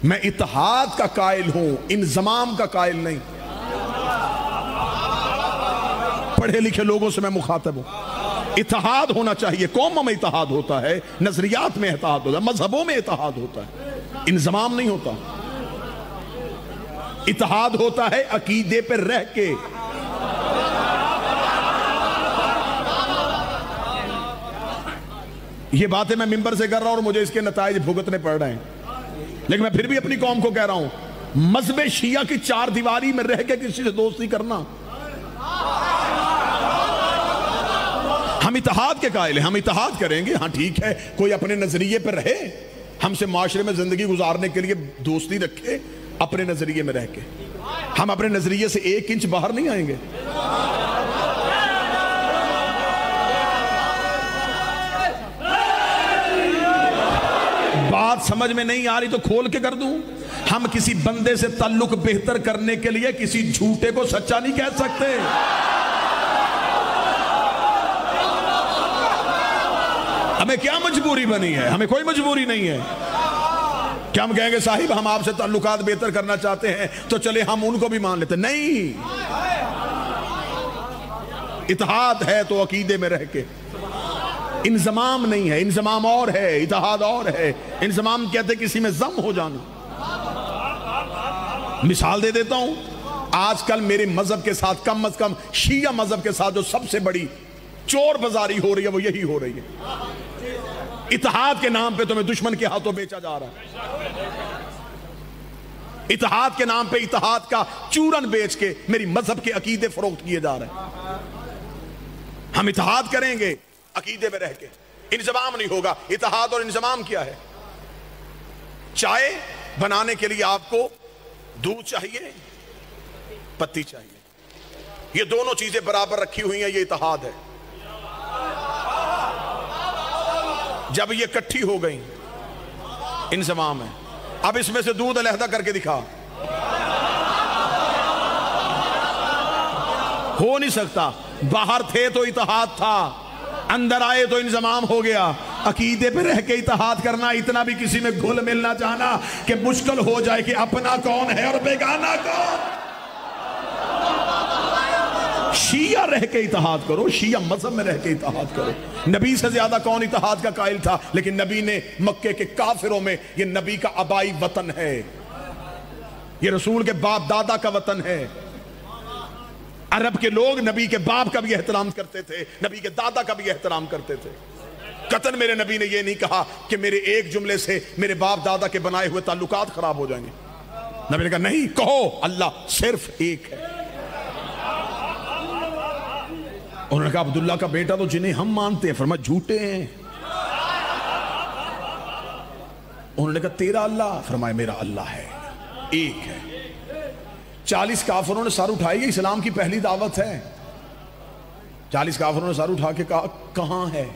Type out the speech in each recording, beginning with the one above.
میں اتحاد کا قائل ہوں، انضمام کا قائل نہیں۔ پڑھے لکھے لوگوں سے میں مخاطب ہوں۔ اتحاد ہونا چاہیے، قوموں میں اتحاد ہوتا ہے، نظریات میں اتحاد ہوتا ہے، مذہبوں میں اتحاد ہوتا ہے، انضمام نہیں ہوتا۔ اتحاد ہوتا ہے عقیدے پر رہ کے۔ یہ باتیں میں ممبر سے کر رہا ہوں اور مجھے اس کے نتائج بھگتنے پڑ رہے ہیں، لیکن میں پھر بھی اپنی قوم کو کہہ رہا ہوں، مذہب شیعہ کی چار دیواری میں رہ کے کسی سے دوستی کرنا، ہم اتحاد کے قائل ہیں، ہم اتحاد کریں گے، ہاں ٹھیک ہے، کوئی اپنے نظریے پر رہے، ہم سے معاشرے میں زندگی گزارنے کے لیے دوستی رکھے، اپنے نظریے میں رہ کے، ہم اپنے نظریے سے 1 انچ باہر نہیں آئیں گے۔ بات سمجھ میں نہیں آ رہی تو کھول کے کر دوں، ہم کسی بندے سے تعلق بہتر کرنے کے لیے کسی جھوٹے کو سچا نہیں کہہ سکتے۔ ہمیں کیا مجبوری بنی ہے؟ ہمیں کوئی مجبوری نہیں ہے کہ ہم کہیں گے صاحب ہم آپ سے تعلقات بہتر کرنا چاہتے ہیں تو چلے ہم ان کو بھی مان لیتے، نہیں۔ اتحاد ہے تو عقیدے میں رہ کے، انضمام نہیں ہے۔ انضمام اور ہے، اتحاد اور ہے۔ انضمام کہتے کسی میں ضم ہو جانا۔ مثال دے دیتا ہوں، آج کل میرے مذہب کے ساتھ، کم از کم شیعہ مذہب کے ساتھ جو سب سے بڑی چور بازاری ہو رہی ہے وہ یہی ہو رہی ہے۔ اتحاد کے نام پہ تمہیں دشمن کے ہاتھوں بیچا جا رہا ہے، اتحاد کے نام پہ اتحاد کا چورن بیچ کے میری مذہب کے عقیدے فروخت کیے جا رہے ہیں۔ ہم اتحاد کریں گے عقیدے میں رہ کے، انضمام نہیں ہوگا۔ اتحاد اور انضمام کیا ہے؟ چائے بنانے کے لیے آپ کو دودھ چاہیے، پتی چاہیے، یہ دونوں چیزیں برابر رکھی ہوئی ہیں، یہ اتحاد ہے۔ جب یہ کٹھی ہو گئی انضمام ہے۔ اب اس میں سے دودھ علیحدہ کر کے دکھا، ہو نہیں سکتا۔ باہر تھے تو اتحاد تھا، اندر آئے تو انضمام ہو گیا۔ عقیدے پہ رہ کے اتحاد کرنا، اتنا بھی کسی میں گھل ملنا چاہنا کہ مشکل ہو جائے کہ اپنا کون ہے اور بیگانہ کون۔ شیعہ رہ کے اتحاد کرو، شیعہ مذہب میں رہ کے اتحاد کرو۔ نبی سے زیادہ کون اتحاد کا قائل تھا؟ لیکن نبی نے مکے کے کافروں میں، یہ نبی کا آبائی وطن ہے، یہ رسول کے باپ دادا کا وطن ہے۔ عرب کے لوگ نبی کے باپ کا بھی احترام کرتے تھے، نبی کے دادا کا بھی احترام کرتے تھے۔ قطعاً میرے نبی نے یہ نہیں کہا کہ میرے ایک جملے سے میرے باپ دادا کے بنائے ہوئے تعلقات خراب ہو جائیں گے۔ نبی نے کہا نہیں، کہو اللہ صرف ایک ہے۔ انہوں نے کہا عبداللہ کا بیٹا تو جنہیں ہم مانتے ہیں، فرمایا جھوٹے ہیں۔ انہوں نے کہا تیرا اللہ، فرمایا میرا اللہ ہے، ایک ہے۔ 40 کافروں نے سر اٹھائی، یہ اسلام کی پہلی دعوت ہے۔ 40 کافروں نے سر اٹھا کے کہا کہاں ہے؟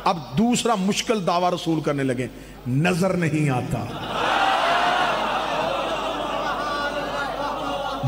اب دوسرا مشکل دعویٰ رسول کرنے لگے، نظر نہیں آتا،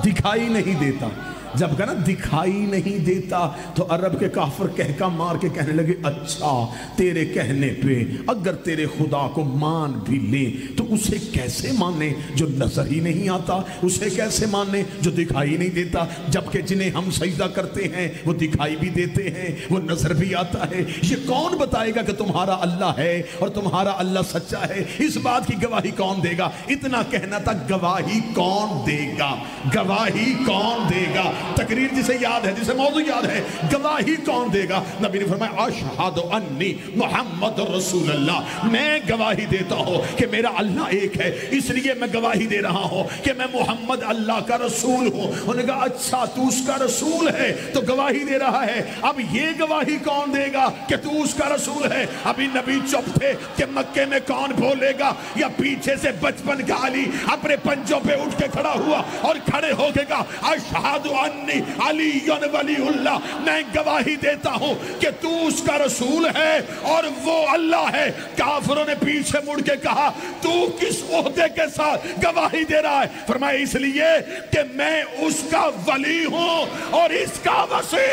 دکھائی نہیں دیتا۔ جب کہنا دکھائی نہیں دیتا تو عرب کے کافر کہکا مار کے کہنے لگے اچھا تیرے کہنے پہ اگر تیرے خدا کو مان بھی لیں تو اسے کیسے مانے جو نظر ہی نہیں آتا، اسے کیسے مانے جو دکھائی نہیں دیتا، جبکہ جنہیں ہم سجدہ کرتے ہیں وہ دکھائی بھی دیتے ہیں، وہ نظر بھی آتا ہے۔ یہ کون بتائے گا کہ تمہارا اللہ ہے اور تمہارا اللہ سچا ہے؟ اس بات کی گواہی کون دے گا؟ اتنا کہنا تھا، گواہی کون دے گا؟ گواہی کون دے گا؟ تقریر جسے یاد ہے، جسے موضوع یاد ہے، گواہی کون دے گا؟ نبی نے فرمایا اشہد انی محمد رسول اللہ، میں گواہی دیتا ہوں کہ میرا اللہ ایک ہے، اس لیے میں گواہی دے رہا ہوں کہ میں محمد اللہ کا رسول ہوں۔ انہوں نے کہا اچھا تو اس کا رسول ہے تو گواہی دے رہا ہے، اب یہ گواہی کون دے گا کہ تو اس کا رسول ہے؟ ابھی نبی چپ تھے کہ مکے میں کون بولے گا، یا پیچھے سے بچپن کا علی اپنے پنجوں پہ اٹھ کے کھڑا ہوا اور کھڑے ہو کے کہا اشہد انی علی ولی اللہ، میں گواہی دیتا ہوں کہ تو اس کا رسول ہے اور وہ اللہ ہے۔ کافروں نے پیچھے مڑ کے کہا تو کس عہدے کے ساتھ گواہی دے رہا ہے؟ فرمایا اس لیے کہ میں اس کا ولی ہوں اور اس کا وصی۔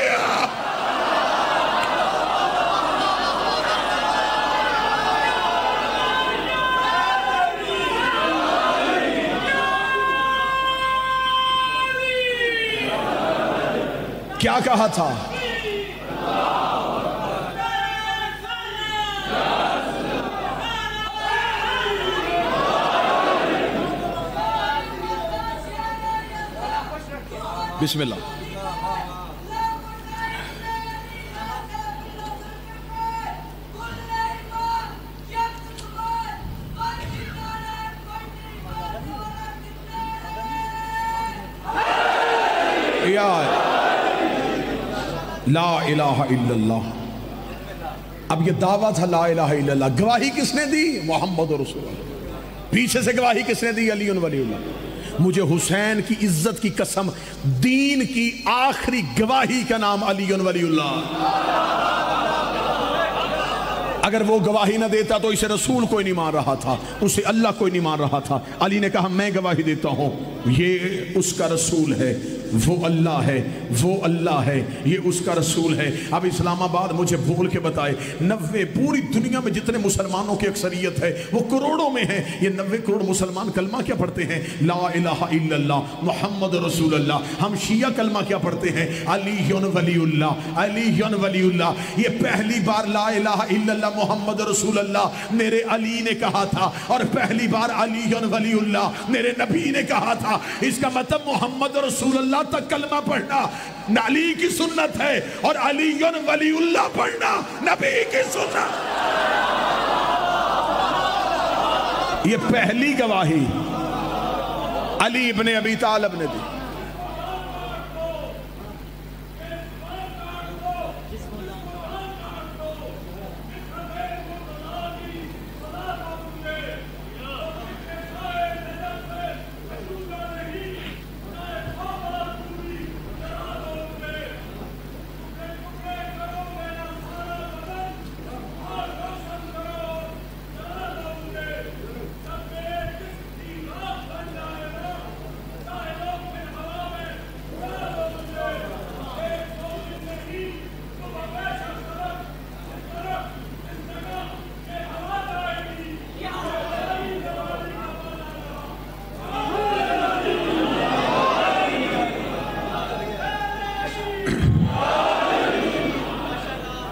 کیا کہا تھا؟ بسم اللہ. لا الہ الا اللہ. اب یہ دعویٰ تھا لا الہ الا اللہ. گواہی کس نے دی؟ محمد رسول اللہ. پیچھے سے گواہی کس نے دی؟ علی ولی اللہ. مجھے حسین کی عزت کی قسم، دین کی آخری گواہی کا نام علی ولی اللہ. اگر وہ گواہی نہ دیتا تو اسے رسول کوئی نہیں مان رہا تھا، اسے اللہ کوئی نہیں مان رہا تھا. علی نے کہا میں گواہی دیتا ہوں یہ اس کا رسول ہے، وہ اللہ ہے، وہ اللہ ہے، یہ اس کا رسول ہے. اب اسلام آباد مجھے بول کے بتائے 90 پوری دنیا میں جتنے مسلمانوں کی اکثریت ہے وہ کروڑوں میں ہے، یہ 90 کروڑ مسلمان کلمہ کیا پڑھتے ہیں؟ لا الہ الا اللہ محمد رسول اللہ. ہم شیعہ کلمہ کیا پڑھتے ہیں؟ علی ولی اللہ، علی ولی اللہ. یہ پہلی بار لا الہ الا اللہ محمد رسول اللہ میرے علی نے کہا تھا، اور پہلی بار علی ولی اللہ میرے نبی نے کہا تھا. اس کا مطلب محمد رسول اللہ تک کلمہ پڑھنا علی کی سنت ہے، اور علی ولی اللہ پڑھنا نبی کی سنت. یہ پہلی گواہی علی ابن ابی طالب نے دی.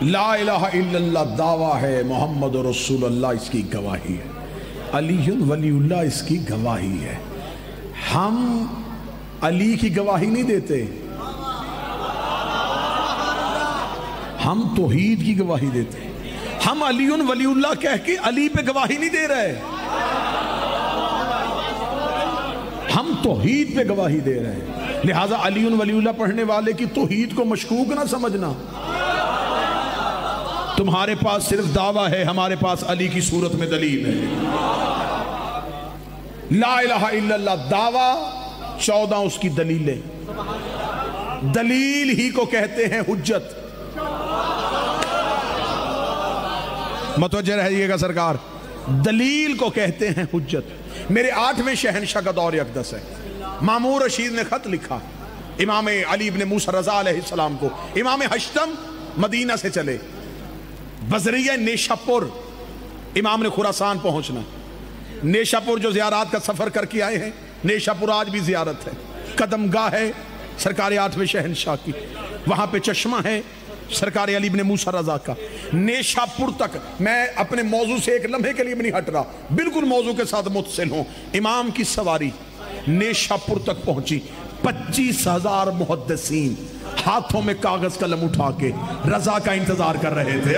لا الہ الا اللہ دعویٰ ہے، محمد رسول اللہ اس کی گواہی ہے، علی ولی اللہ اس کی گواہی ہے. ہم علی کی گواہی نہیں دیتے، ہم توحید کی گواہی دیتے. ہم علی ولی اللہ کہہ کے علی پہ گواہی نہیں دے رہے، ہم توحید پہ گواہی دے رہے ہیں. لہٰذا علی ولی اللہ پڑھنے والے کی توحید کو مشکوک نہ سمجھنا. تمہارے پاس صرف دعویٰ ہے، ہمارے پاس علی کی صورت میں دلیل ہے. لا الہ الا اللہ دعویٰ، 14 اس کی دلیلیں. دلیل ہی کو کہتے ہیں حجت. متوجہ رہیے گا سرکار، دلیل کو کہتے ہیں حجت. میرے 8ویں شہنشاہ کا دور اقدس ہے. مامور رشید نے خط لکھا امام علی ابن موسیٰ رضا علیہ السلام کو. امام ہشتم مدینہ سے چلے، بزریہ نیشاپور امام نے خراسان پہنچنا. نیشاپور جو زیارات کا سفر کر کے آئے ہیں، نیشاپور آج بھی زیارت ہے. قدم گاہ ہے سرکار 8ویں شہنشاہ کی، وہاں پہ چشمہ ہے سرکار علی ابن موسیٰ رضا کا. نیشاپور تک میں اپنے موضوع سے ایک لمحے کے لیے بھی نہیں ہٹ رہا، بالکل موضوع کے ساتھ متصل ہوں. امام کی سواری نیشاپور تک پہنچی. 25,000 محدثین ہاتھوں میں کاغذ قلم اٹھا کے رضا کا انتظار کر رہے تھے.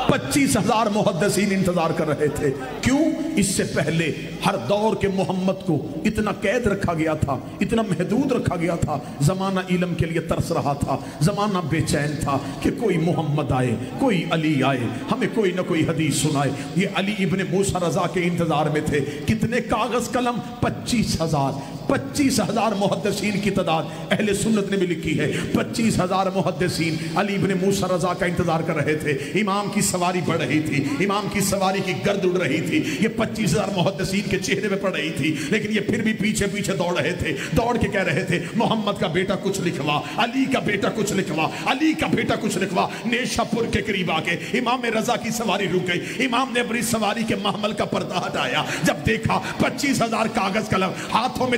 25,000 محدثین انتظار کر رہے تھے. کیوں؟ اس سے پہلے ہر دور کے محمد کو اتنا قید رکھا گیا تھا، اتنا محدود رکھا گیا تھا. زمانہ علم کے لیے ترس رہا تھا، زمانہ بے چین تھا کہ کوئی محمد آئے، کوئی علی آئے، ہمیں کوئی نہ کوئی حدیث سنائے. یہ علی ابن موسیٰ رضا کے انتظار میں تھے. کتنے کاغذ قلم؟ 25,000. 25,000 محدثین کی تعداد اہل سنت نے بھی لکھی ہے. 25,000 محدثین علی ابن موسیٰ رضا کا انتظار کر رہے تھے. امام کی سواری بڑھ رہی تھی، امام کی سواری کی گرد اڑ رہی تھی. یہ 25,000 محدثین کے چہرے پہ پڑ رہی تھی، لیکن یہ پھر بھی پیچھے پیچھے دوڑ رہے تھے. دوڑ کے کہہ رہے تھے محمد کا بیٹا کچھ لکھوا، علی کا بیٹا کچھ لکھوا، علی کا بیٹا کچھ لکھوا. نیشاپور کے قریب آ کے امام رضا کی سواری رک گئی. امام نے اپنی سواری کے محمل کا پردہ ہٹایا. جب دیکھا 25,000 کاغذ قلم ہاتھوں میں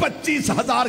25,000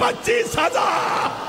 25,000।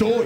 2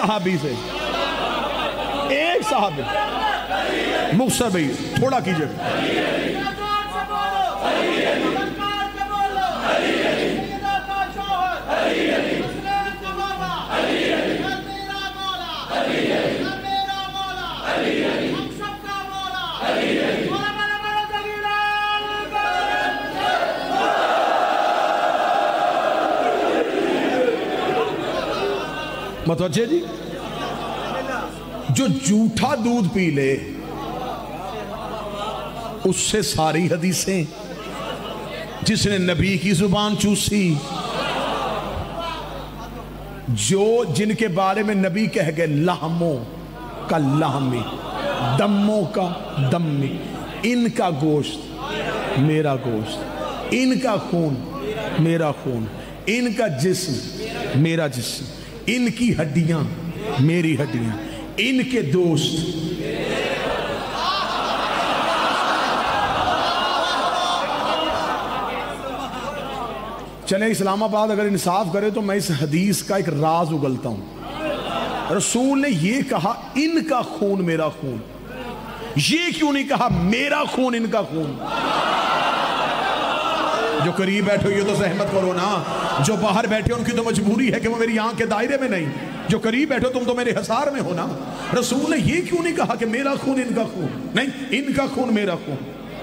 صحابی سے, ایک صحابی. مختصر بھائی تھوڑا کیجئے. متوجہ جی. جو جھوٹا دودھ پی لے اس سے ساری حدیثیں, جس نے نبی کی زبان چوسی, جن کے بارے میں نبی کہہ گئے لحموں کا لحمی, دموں کا دمی, ان کا گوشت میرا گوشت, ان کا خون میرا خون, ان کا جسم میرا جسم, ان کی ہڈیاں میری ہڈیاں, ان کے دوست. چلے اسلام آباد اگر انصاف کرے تو میں اس حدیث کا ایک راز اگلتا ہوں. رسول نے یہ کہا ان کا خون میرا خون, یہ کیوں نہیں کہا میرا خون ان کا خون؟ جو قریب بیٹھو یہ تو زحمت کرو نا, جو باہر بیٹھے ان کی تو مجبوری ہے کہ وہ میری آنکھ کے دائرے میں نہیں, جو قریب بیٹھو تم تو میرے حصار میں ہو نا. رسول نے یہ کیوں نہیں کہا کہ میرا خون ان کا خون؟ نہیں, ان کا خون میرا خون,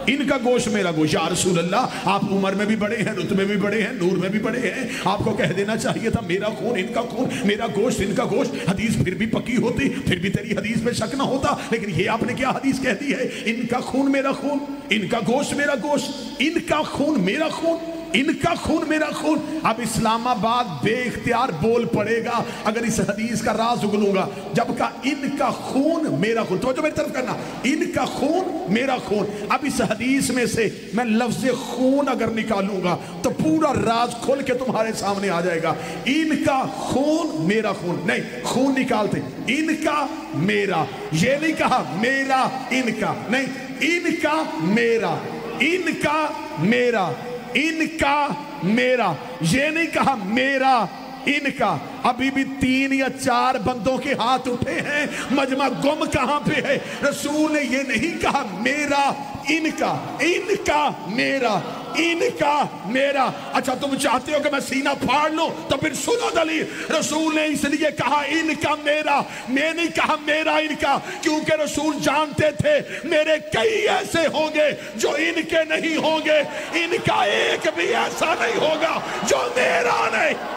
ان کا گوشت میرا گوشت. یا رسول اللہ آپ عمر میں بھی بڑے ہیں, رتبے میں بھی بڑے ہیں, نور میں بھی بڑے ہیں, آپ کو کہہ دینا چاہیے تھا میرا خون ان کا خون, میرا گوشت ان کا گوشت. حدیث پھر بھی پکی ہوتی, پھر بھی تیری حدیث پہ شک نہ ہوتا. لیکن یہ آپ نے کیا حدیث کہہ دی ہے, ان کا خون میرا خون, ان کا گوشت میرا گوشت, ان کا خون میرا خون, ان کا خون میرا خون. اب اسلام آباد بے اختیار بول پڑے گا اگر اس حدیث کا راز اگلوں گا. جب کہا ان کا خون میرا خون, توجہ میری طرف کرنا, ان کا خون میرا خون. اب اس حدیث میں سے میں لفظ خون اگر نکالوں گا تو پورا راز کھل کے تمہارے سامنے آ جائے گا. ان کا خون میرا خون, نہیں خون نکالتے, ان کا میرا, یہ نہیں کہا میرا ان کا, نہیں ان کا میرا, ان کا میرا, ان کا میرا, یہ نہیں کہا میرا ان کا. ابھی بھی 3 یا 4 بندوں کے ہاتھ اٹھے ہیں, مجمع گم کہاں پہ ہے؟ رسول نے یہ نہیں کہا میرا ان کا, ان کا میرا, ان کا میرا. اچھا تم چاہتے ہو کہ میں سینہ پھاڑ لوں تو پھر سنو دلیل. رسول نے اس لیے کہا ان کا میرا, میں نہیں کہا میرا ان کا, کیونکہ رسول جانتے تھے میرے کئی ایسے ہوں گے جو ان کے نہیں ہوں گے, ان کا ایک بھی ایسا نہیں ہوگا جو میرا نہیں.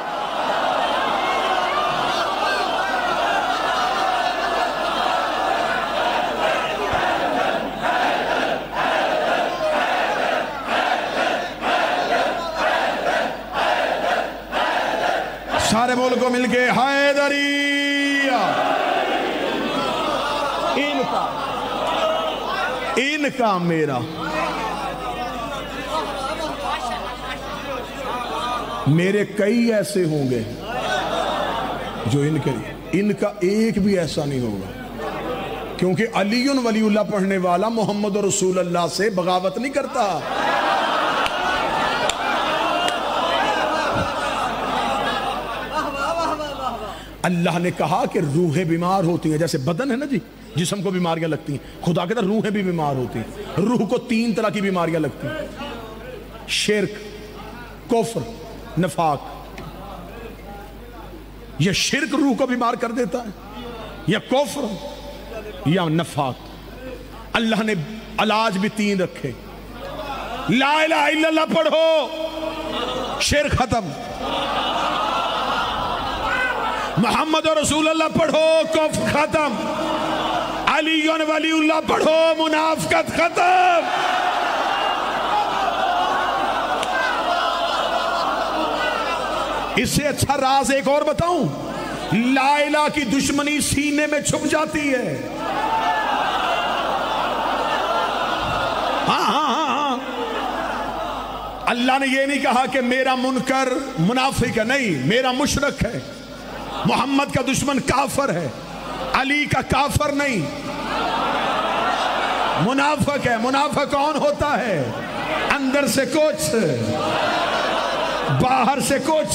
سارے ملک کو مل کے حیدریہ, ان کا میرا. میرے کئی ایسے ہوں گے جو ان کے, ان کا ایک بھی ایسا نہیں ہوگا, کیونکہ علی ولی اللہ پڑھنے والا محمد رسول اللہ سے بغاوت نہیں کرتا. اللہ نے کہا کہ روحیں بیمار ہوتی ہیں, جیسے بدن ہے نا جی, جسم کو بیماریاں لگتی ہیں, خدا کہتا ہے روحیں بھی بیمار ہوتی ہیں. روح کو 3 طرح کی بیماریاں لگتی ہیں, شرک, کفر, نفاق. یہ شرک روح کو بیمار کر دیتا ہے, یا کفر یا نفاق. اللہ نے علاج بھی 3 رکھے. لا الہ الا اللہ پڑھو, شرک ختم. محمد رسول اللہ پڑھو, کفر ختم. علی ولی اللہ پڑھو, منافقت ختم. اس سے اچھا راز ایک اور بتاؤں, لا الہ کی دشمنی سینے میں چھپ جاتی ہے. ہاں اللہ نے یہ نہیں کہا کہ میرا منکر منافق ہے, نہیں, میرا مشرک ہے. محمد کا دشمن کافر ہے, علی کا کافر نہیں, منافق ہے. منافق کون ہوتا ہے؟ اندر سے کچھ, باہر سے کچھ.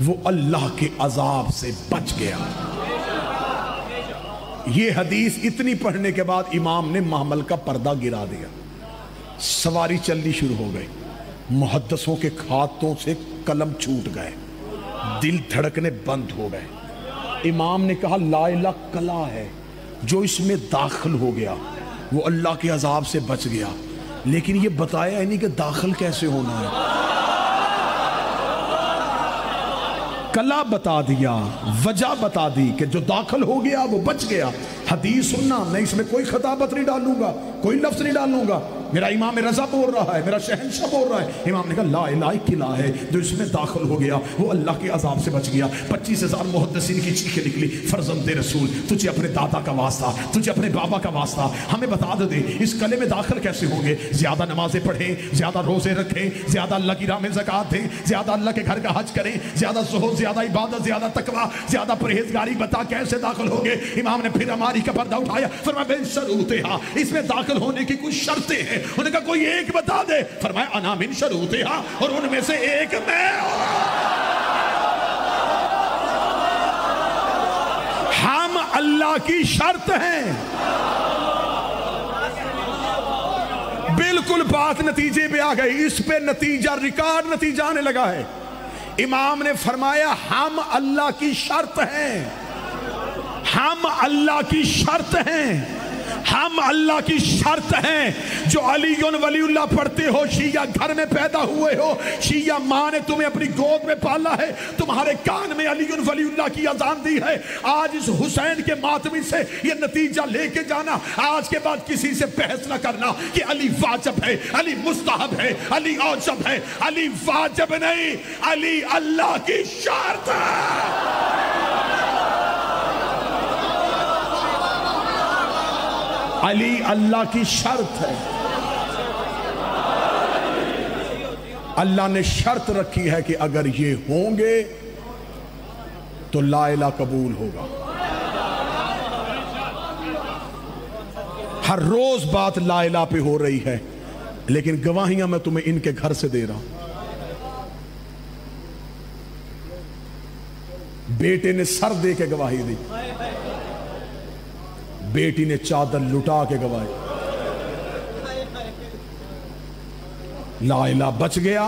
وہ اللہ کے عذاب سے بچ گیا۔ یہ حدیث اتنی پڑھنے کے بعد امام نے محمل کا پردہ گرا دیا، سواری چلنی شروع ہو گئی، محدثوں کے ہاتھوں سے قلم چھوٹ گئے، دل دھڑکنے بند ہو گئے۔ امام نے کہا لا الہ کلا ہے، جو اس میں داخل ہو گیا وہ اللہ کے عذاب سے بچ گیا، لیکن یہ بتایا ہی نہیں کہ داخل کیسے ہونا ہے۔ کلا بتا دیا، وجہ بتا دی کہ جو داخل ہو گیا وہ بچ گیا۔ حدیث سننا، میں اس میں کوئی خطابت نہیں ڈالوں گا، کوئی لفظ نہیں ڈالوں گا، میرا امام رضا بول رہا ہے، میرا شہنشاہ بول رہا ہے۔ امام نے کہا لا الہ قلعہ ہے، جو اس میں داخل ہو گیا وہ اللہ کے عذاب سے بچ گیا۔ 25,000 محدثین کی چیخیں نکلی، فرزند رسول تجھے اپنے دادا کا واسطہ، تجھے اپنے بابا کا واسطہ، ہمیں بتا دے اس قلعے میں داخل کیسے ہوں گے؟ زیادہ نمازیں پڑھیں، زیادہ روزے رکھیں، زیادہ اللہ کی راہ میں زکوٰۃ دیں، زیادہ اللہ کے گھر کا حج کریں، زیادہ زہد، زیادہ عبادت، زیادہ تقویٰ، زیادہ پرہیزگاری، بتا کیسے داخل ہوں گے؟ امام نے پھر ہماری کا پردہ اٹھایا، فرمایا بے شروطہا، اس میں داخل ہونے کی کچھ شرطیں ہیں۔ انہوں نے کہا کوئی ایک بتا دے، فرمایا انا من شروطہا، اور ان میں سے ایک میں ہم اللہ کی شرط ہیں۔ بالکل بات نتیجے پہ آ گئی، اس پہ نتیجہ ریکارڈ نتیجہ آنے لگا ہے۔ امام نے فرمایا ہم اللہ کی شرط ہیں، ہم اللہ کی شرط ہیں، ہم اللہ کی شرط ہیں۔ جو علی ولی اللہ پڑھتے ہو، شیعہ گھر میں پیدا ہوئے ہو، شیعہ ماں نے تمہیں اپنی گود میں پالا ہے، تمہارے کان میں علی ولی اللہ کی اذان دی ہے، آج اس حسین کے ماتمی سے یہ نتیجہ لے کے جانا، آج کے بعد کسی سے بحث نہ کرنا کہ علی واجب ہے، علی مستحب ہے، علی اوجب ہے۔ علی واجب نہیں، علی اللہ کی شرط ہے۔ علی اللہ کی شرط ہے۔ اللہ نے شرط رکھی ہے کہ اگر یہ ہوں گے تو لا الہ قبول ہوگا۔ ہر روز بات لا الہ پہ ہو رہی ہے، لیکن گواہیاں میں تمہیں ان کے گھر سے دے رہا ہوں۔ بیٹے نے سر دے کے گواہی دی، بیٹی نے چادر لٹا کے گواہی۔ لا الہ بچ گیا،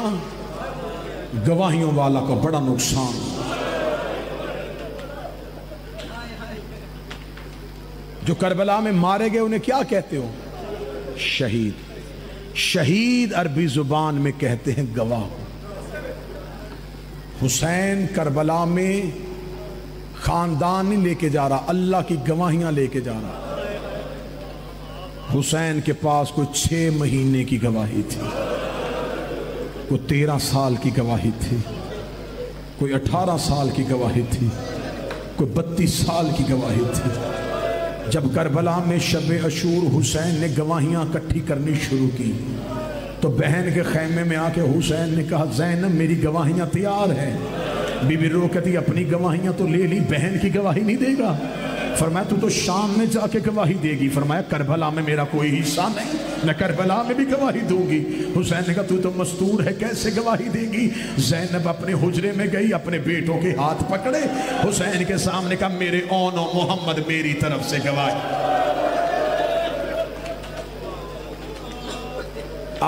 گواہیوں والا کو بڑا نقصان۔ جو کربلا میں مارے گئے انہیں کیا کہتے ہو؟ شہید۔ شہید عربی زبان میں کہتے ہیں گواہ۔ حسین کربلا میں خاندان نہیں لے کے جا رہا، اللہ کی گواہیاں لے کے جا رہا۔ حسین کے پاس کوئی 6 مہینے کی گواہی تھی، کوئی 13 سال کی گواہی تھی، کوئی 18 سال کی گواہی تھی، کوئی 32 سال کی گواہی تھی۔ جب کربلا میں شب عاشور حسین نے گواہیاں اکٹھی کرنی شروع کی تو بہن کے خیمے میں آ کے حسین نے کہا زینب میری گواہیاں تیار ہیں۔ بی بی رو کہتی اپنی گواہیاں تو لے لی، بہن کی گواہی نہیں دے گا؟ فرمایا تو شام میں جا کے گواہی دے گی۔ فرمایا کربلا میں میرا کوئی حصہ نہیں، میں کربلا میں بھی گواہی دوں گی۔ حسین نے کہا تو مستور ہے، کیسے گواہی دے گی؟ زینب اپنے حجرے میں گئی، اپنے بیٹوں کے ہاتھ پکڑے، حسین کے سامنے کہا میرے اون و محمد میری طرف سے گواہی۔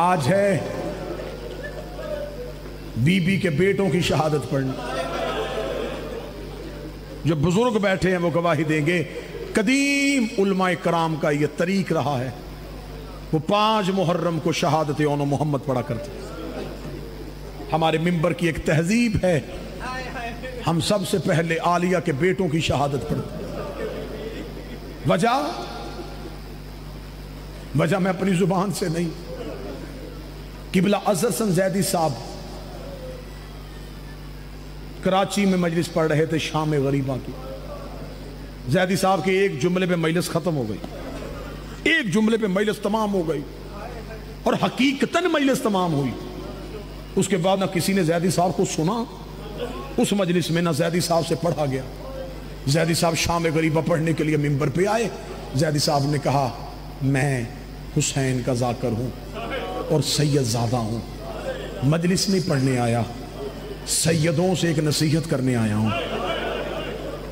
آج ہے بی بی کے بیٹوں کی شہادت پڑھنا، جو بزرگ بیٹھے ہیں وہ گواہی دیں گے۔ قدیم علماء کرام کا یہ طریق رہا ہے، وہ 5 محرم کو شہادت اون و محمد پڑھا کرتے۔ ہمارے ممبر کی ایک تہذیب ہے، ہم سب سے پہلے عالیہ کے بیٹوں کی شہادت پڑھتے۔ وجہ میں اپنی زبان سے نہیں، قبلہ اظہر حسن زیدی صاحب کراچی میں مجلس پڑھ رہے تھے شام غریبہ کی۔ زیدی صاحب کے ایک جملے پہ مجلس ختم ہو گئی، ایک جملے پہ مجلس تمام ہو گئی، اور حقیقتاً مجلس تمام ہوئی۔ اس کے بعد نہ کسی نے زیدی صاحب کو سنا اس مجلس میں، نہ زیدی صاحب سے پڑھا گیا۔ زیدی صاحب شام غریبہ پڑھنے کے لیے ممبر پہ آئے۔ زیدی صاحب نے کہا میں حسین کا ذاکر ہوں اور سید زادہ ہوں، مجلس نہیں پڑھنے آیا، سیدوں سے ایک نصیحت کرنے آیا ہوں.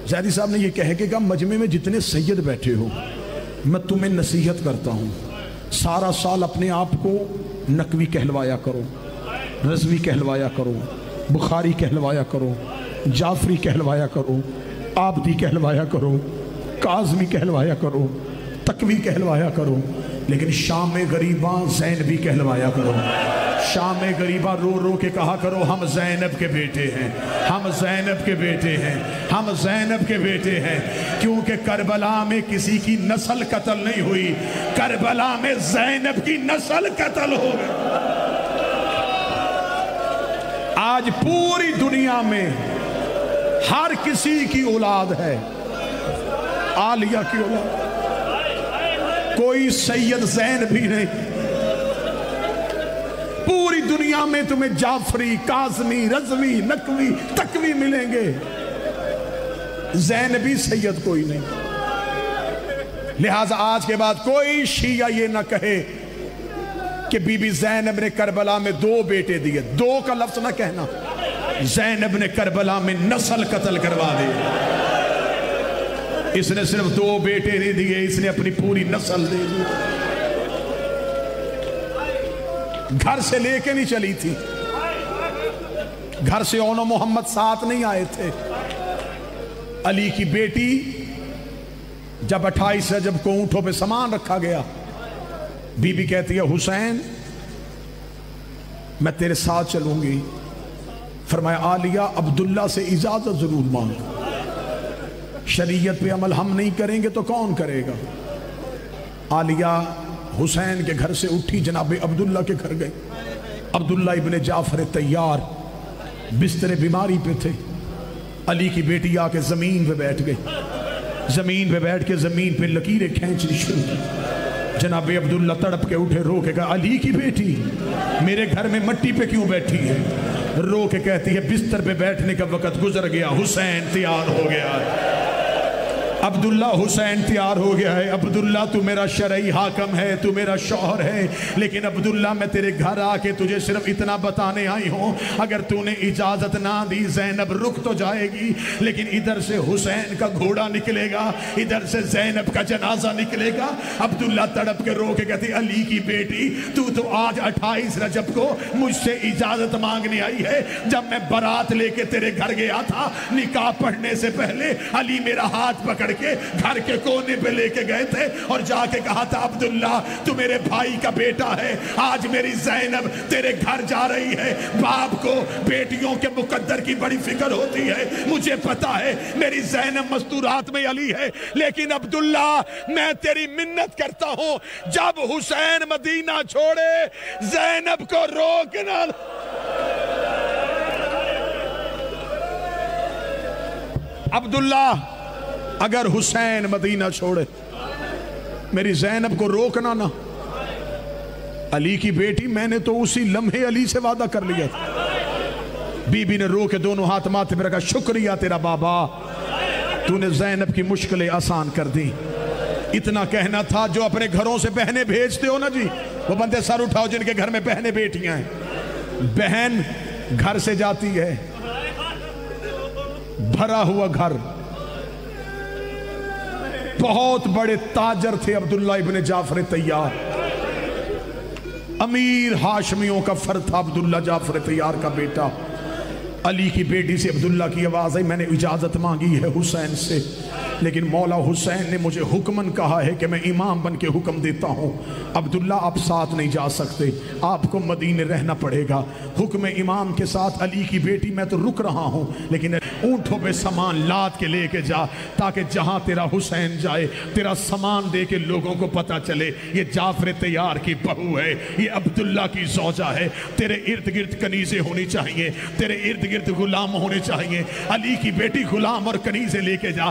زیدی صاحب نے یہ کہہ کے کہا مجمع میں جتنے سید بیٹھے ہو میں تمہیں نصیحت کرتا ہوں، سارا سال اپنے آپ کو نقوی کہلوایا کرو، رضوی کہلوایا کرو، بخاری کہلوایا کرو، جعفری کہلوایا کرو، عابدی کہلوایا کرو، کاظمی کہلوایا کرو، تقوی کہلوایا کرو، لیکن شام غریباں زینبی کہلوایا کرو. شام غریبہ رو رو کے کہا کرو ہم زینب کے بیٹے ہیں، ہم زینب کے بیٹے ہیں، ہم زینب کے بیٹے ہیں. کیونکہ کربلا میں کسی کی نسل قتل نہیں ہوئی، کربلا میں زینب کی نسل قتل ہو گئی. آج پوری دنیا میں ہر کسی کی اولاد ہے، عالیہ کی اولاد، کوئی سید زین بھی نہیں. پوری دنیا میں تمہیں جعفری، کاظمی، رضوی، نقوی، تقوی ملیں گے، زینبی سید کوئی نہیں. لہٰذا آج کے بعد کوئی شیعہ یہ نہ کہے کہ بی بی زینب نے کربلا میں 2 بیٹے دیے. 2 کا لفظ نہ کہنا، زینب نے کربلا میں نسل قتل کروا دی. اس نے صرف 2 بیٹے نہیں دیے، اس نے اپنی پوری نسل دے دی. گھر سے لے کے نہیں چلی تھی، گھر سے اون و محمد ساتھ نہیں آئے تھے. علی کی بیٹی جب 28 رجب کو اونٹوں پہ سامان رکھا گیا، بی بی کہتی ہے حسین میں تیرے ساتھ چلوں گی. فرمایا عالیہ عبداللہ سے اجازت ضرور مانگ، شریعت پہ عمل ہم نہیں کریں گے تو کون کرے گا. عالیہ حسین کے گھر سے اٹھی، جناب عبداللہ کے گھر گئے. عبداللہ ابن جعفر تیار بستر بیماری پہ تھے. علی کی بیٹی آ کے زمین پہ بیٹھ گئی، زمین پہ بیٹھ کے زمین پہ لکیریں کھینچنی شروع کی. جناب عبداللہ تڑپ کے اٹھے، رو کے کہا علی کی بیٹی میرے گھر میں مٹی پہ کیوں بیٹھی ہے؟ رو کے کہتی ہے بستر پہ بیٹھنے کا وقت گزر گیا، حسین تیار ہو گیا، عبداللہ حسین تیار ہو گیا ہے. عبداللہ تو میرا شرعی حاکم ہے، تو میرا شوہر ہے، لیکن عبداللہ میں تیرے گھر آ کے تجھے صرف اتنا بتانے آئی ہوں، اگر تو نے اجازت نہ دی زینب رک تو جائے گی، لیکن ادھر سے حسین کا گھوڑا نکلے گا، ادھر سے زینب کا جنازہ نکلے گا. عبداللہ تڑپ کے رو کے کہتی علی کی بیٹی تو آج 28 رجب کو مجھ سے اجازت مانگنے آئی ہے. جب میں برات لے کے تیرے گھر گیا تھا نکاح پڑھنے سے پہلے علی میرا ہاتھ پکڑ کے گھر کے کونے پہ لے کے گئے تھے اور جا کے کہا تھا عبداللہ تو میرے بھائی کا بیٹا ہے، آج میری زینب تیرے گھر جا رہی ہے. باپ کو بیٹیوں کے مقدر کی بڑی فکر ہوتی ہے، مجھے پتا ہے میری زینب مستورات میں علی ہے، لیکن عبداللہ میں تیری منت کرتا ہوں جب حسین مدینہ چھوڑے زینب کو روکنا. عبداللہ اگر حسین مدینہ چھوڑے میری زینب کو روکنا نہ. علی کی بیٹی میں نے تو اسی لمحے علی سے وعدہ کر لیا تھا. بی بی نے رو کے دونوں ہاتھ ماتھے پہ رکھا، شکریہ تیرا بابا، تو نے زینب کی مشکلیں آسان کر دی. اتنا کہنا تھا جو اپنے گھروں سے بہنیں بھیجتے ہو نا جی، وہ بندے سر اٹھاؤ جن کے گھر میں بہنیں بیٹیاں ہیں. بہن گھر سے جاتی ہے، بھرا ہوا گھر. بہت بڑے تاجر تھے عبداللہ ابن جعفر تیار، امیر ہاشمیوں کا فرد تھا عبداللہ جعفر تیار کا بیٹا. علی کی بیٹی سے عبداللہ کی آواز آئی، میں نے اجازت مانگی ہے حسین سے، لیکن مولا حسین نے مجھے حکمن کہا ہے کہ میں امام بن کے حکم دیتا ہوں. عبداللہ آپ ساتھ نہیں جا سکتے، آپ کو مدینے رہنا پڑے گا. حکم امام کے ساتھ علی کی بیٹی میں تو رک رہا ہوں، لیکن اونٹوں پہ سامان لاد کے لے کے جا، تاکہ جہاں تیرا حسین جائے تیرا سامان دے کے لوگوں کو پتا چلے یہ جعفر تیار کی بہو ہے، یہ عبداللہ کی زوجہ ہے. تیرے ارد گرد کنیزیں ہونی چاہیے، تیرے ارد گرد غلام ہونے چاہیے. علی کی بیٹی غلام اور کنیزیں لے کے جا.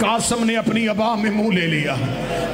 قاسم نے اپنی ابا میں منہ لے لیا،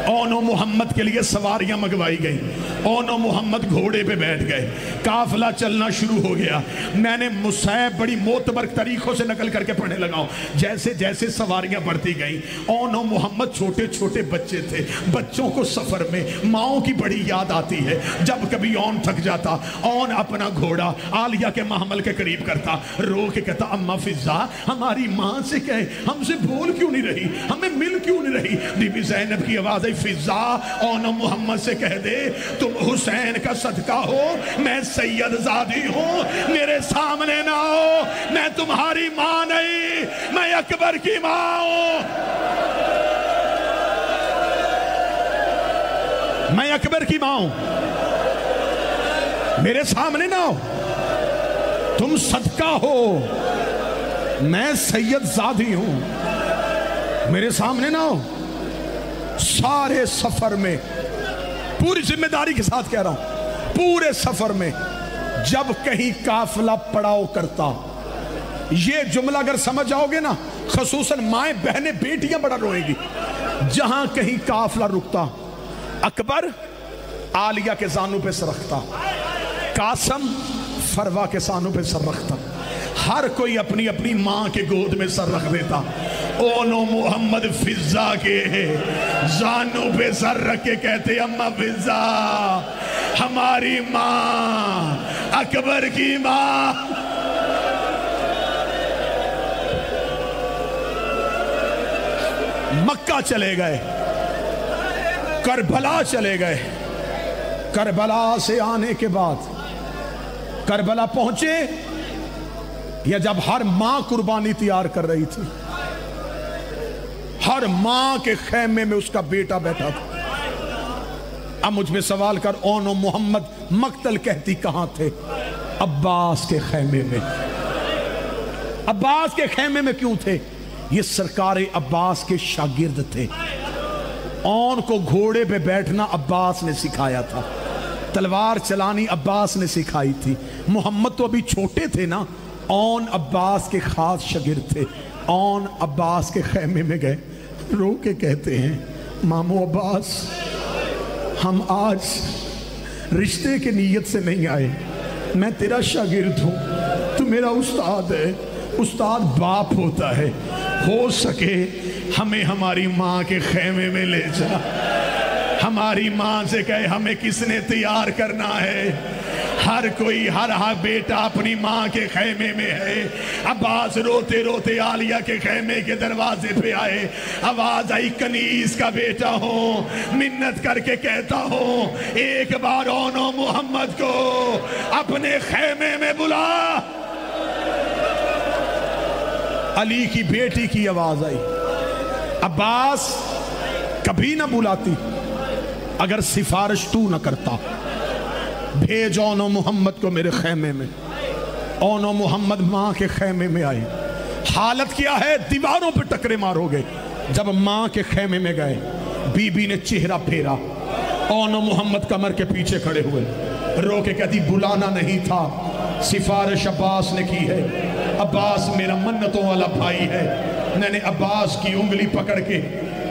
اونو محمد کے لیے سواریاں منگوائی گئی، اونو محمد گھوڑے پہ بیٹھ گئے، قافلہ چلنا شروع ہو گیا۔ میں نے مصعب بڑی معتبر طریقوں سے نقل کر کے پڑھنے لگا ہوں۔ جیسے جیسے سواریاں بڑھتی گئیں، اونو محمد چھوٹے چھوٹے بچے تھے، بچوں کو سفر میں ماؤں کی بڑی یاد آتی ہے۔ جب کبھی اون تھک جاتا، اون اپنا گھوڑا عالیہ کے محمل کے قریب کرتا، رو کے کہتا اماں فضا ہماری ماں سے کہے ہم سے بول کیوں نہیں رہی، ہمیں مل کیوں نہیں رہی۔ بی بی زینب کی آواز آئی فضا اون محمد سے کہہ دے تم حسین کا صدقہ ہو، میں سید زادی ہوں، میرے سامنے نہ ہو، میں تمہاری ماں نہیں، میں اکبر کی ماں ہوں، میں اکبر کی ماں ہوں، میرے سامنے نہ ہو، تم صدقہ ہو، میں سید زادی ہوں، میرے سامنے نہ ہو۔ سارے سفر میں پوری ذمہ داری کے ساتھ کہہ رہا ہوں، پورے سفر میں جب کہیں قافلہ پڑاؤ کرتا، یہ جملہ اگر سمجھ جاؤ گے نا، خصوصاً مائیں بہنیں بیٹیاں بڑا روئے گی، جہاں کہیں قافلہ رکتا اکبر عالیہ کے زانوں پہ سر رکھتا، قاسم فروا کے زانوں پہ سر رکھتا، ہر کوئی اپنی اپنی ماں کے گود میں سر رکھ دیتا۔ اونو محمد فضا کے زانوں پہ سر رکھ کے کہتے اماں فضا ہماری ماں، اکبر کی ماں۔ مکہ چلے گئے، کربلا چلے گئے، کربلا سے آنے کے بعد کربلا پہنچے یا جب ہر ماں قربانی تیار کر رہی تھی، ہر ماں کے خیمے میں اس کا بیٹا بیٹھا تھا۔ اب مجھ میں سوال کر، اونو محمد مقتل کہتی کہاں تھے؟ عباس کے خیمے میں۔ عباس کے خیمے میں کیوں تھے؟ یہ سرکار عباس کے شاگرد تھے، اون کو گھوڑے پہ بیٹھنا عباس نے سکھایا تھا، تلوار چلانی عباس نے سکھائی تھی۔ محمد تو ابھی چھوٹے تھے نا، اون عباس کے خاص شاگرد تھے۔ اون عباس کے خیمے میں گئے، رو کے کہتے ہیں مامو عباس ہم آج رشتے کے نیت سے نہیں آئے، میں تیرا شاگرد ہوں، تو میرا استاد ہے، استاد باپ ہوتا ہے، ہو سکے ہمیں ہماری ماں کے خیمے میں لے جا، ہماری ماں سے کہے ہمیں کس نے تیار کرنا ہے۔ ہر کوئی ہر بیٹا اپنی ماں کے خیمے میں ہے۔ عباس روتے روتے عالیہ کے خیمے کے دروازے پہ آئے، آواز آئی کنیز کا بیٹا ہوں، منت کر کے کہتا ہوں ایک بار اونو محمد کو اپنے خیمے میں بلا۔ علی کی بیٹی کی آواز آئی، عباس کبھی نہ بلاتی اگر سفارش تو نہ کرتا، بھیج اونو محمد کو میرے خیمے میں۔ اونو محمد ماں کے خیمے میں آئی، حالت کیا ہے؟ دیواروں پہ ٹکرے مارو گے۔ جب ماں کے خیمے میں گئے، بی بی نے چہرہ پھیرا، اونو محمد کمر کے پیچھے کھڑے ہوئے، رو کے کہتی بلانا نہیں تھا، سفارش عباس نے کی ہے، عباس میرا منتوں والا بھائی ہے، میں نے عباس کی انگلی پکڑ کے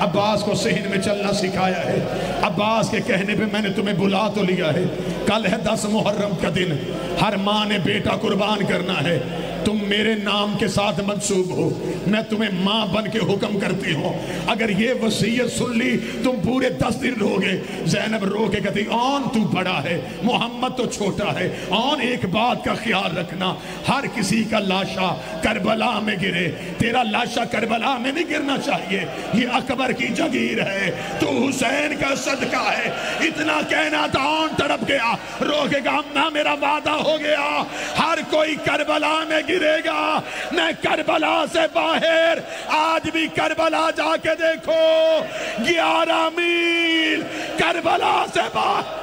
عباس کو صحن میں چلنا سکھایا ہے، عباس کے کہنے پہ میں نے تمہیں بلا تو لیا ہے، کل ہے 10 محرم کا دن، ہر ماں نے بیٹا قربان کرنا ہے، تم میرے نام کے ساتھ منسوب ہو، میں تمہیں ماں بن کے حکم کرتی ہوں، اگر یہ وصیت سن لی تم پورے 10 دن رہو گے۔ زینب رو کے کہتی اون تو بڑا ہے، محمد تو چھوٹا ہے، اون ایک بات کا خیال رکھنا، ہر کسی کا لاشا کربلا میں گرے، تیرا لاشا کربلا میں نہیں گرنا چاہیے، یہ اکبر کی جگیر ہے، تو حسین کا صدقہ ہے۔ اتنا کہنا تھا، اون تڑپ گیا، رو کے کہا اماں میرا وعدہ ہو گیا، ہر کوئی کربلا میں گرے گا، میں کربلا سے باہر، آج بھی کربلا جا کے دیکھو، 11 میل کربلا سے باہر۔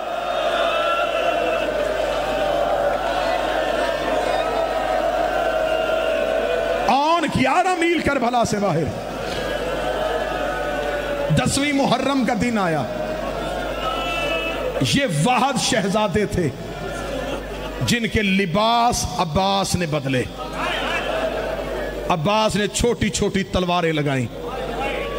اور 11 میل کربلا سے باہر 10ویں محرم کا دن آیا، یہ واحد شہزادے تھے جن کے لباس عباس نے بدلے، عباس نے چھوٹی چھوٹی تلواریں لگائیں،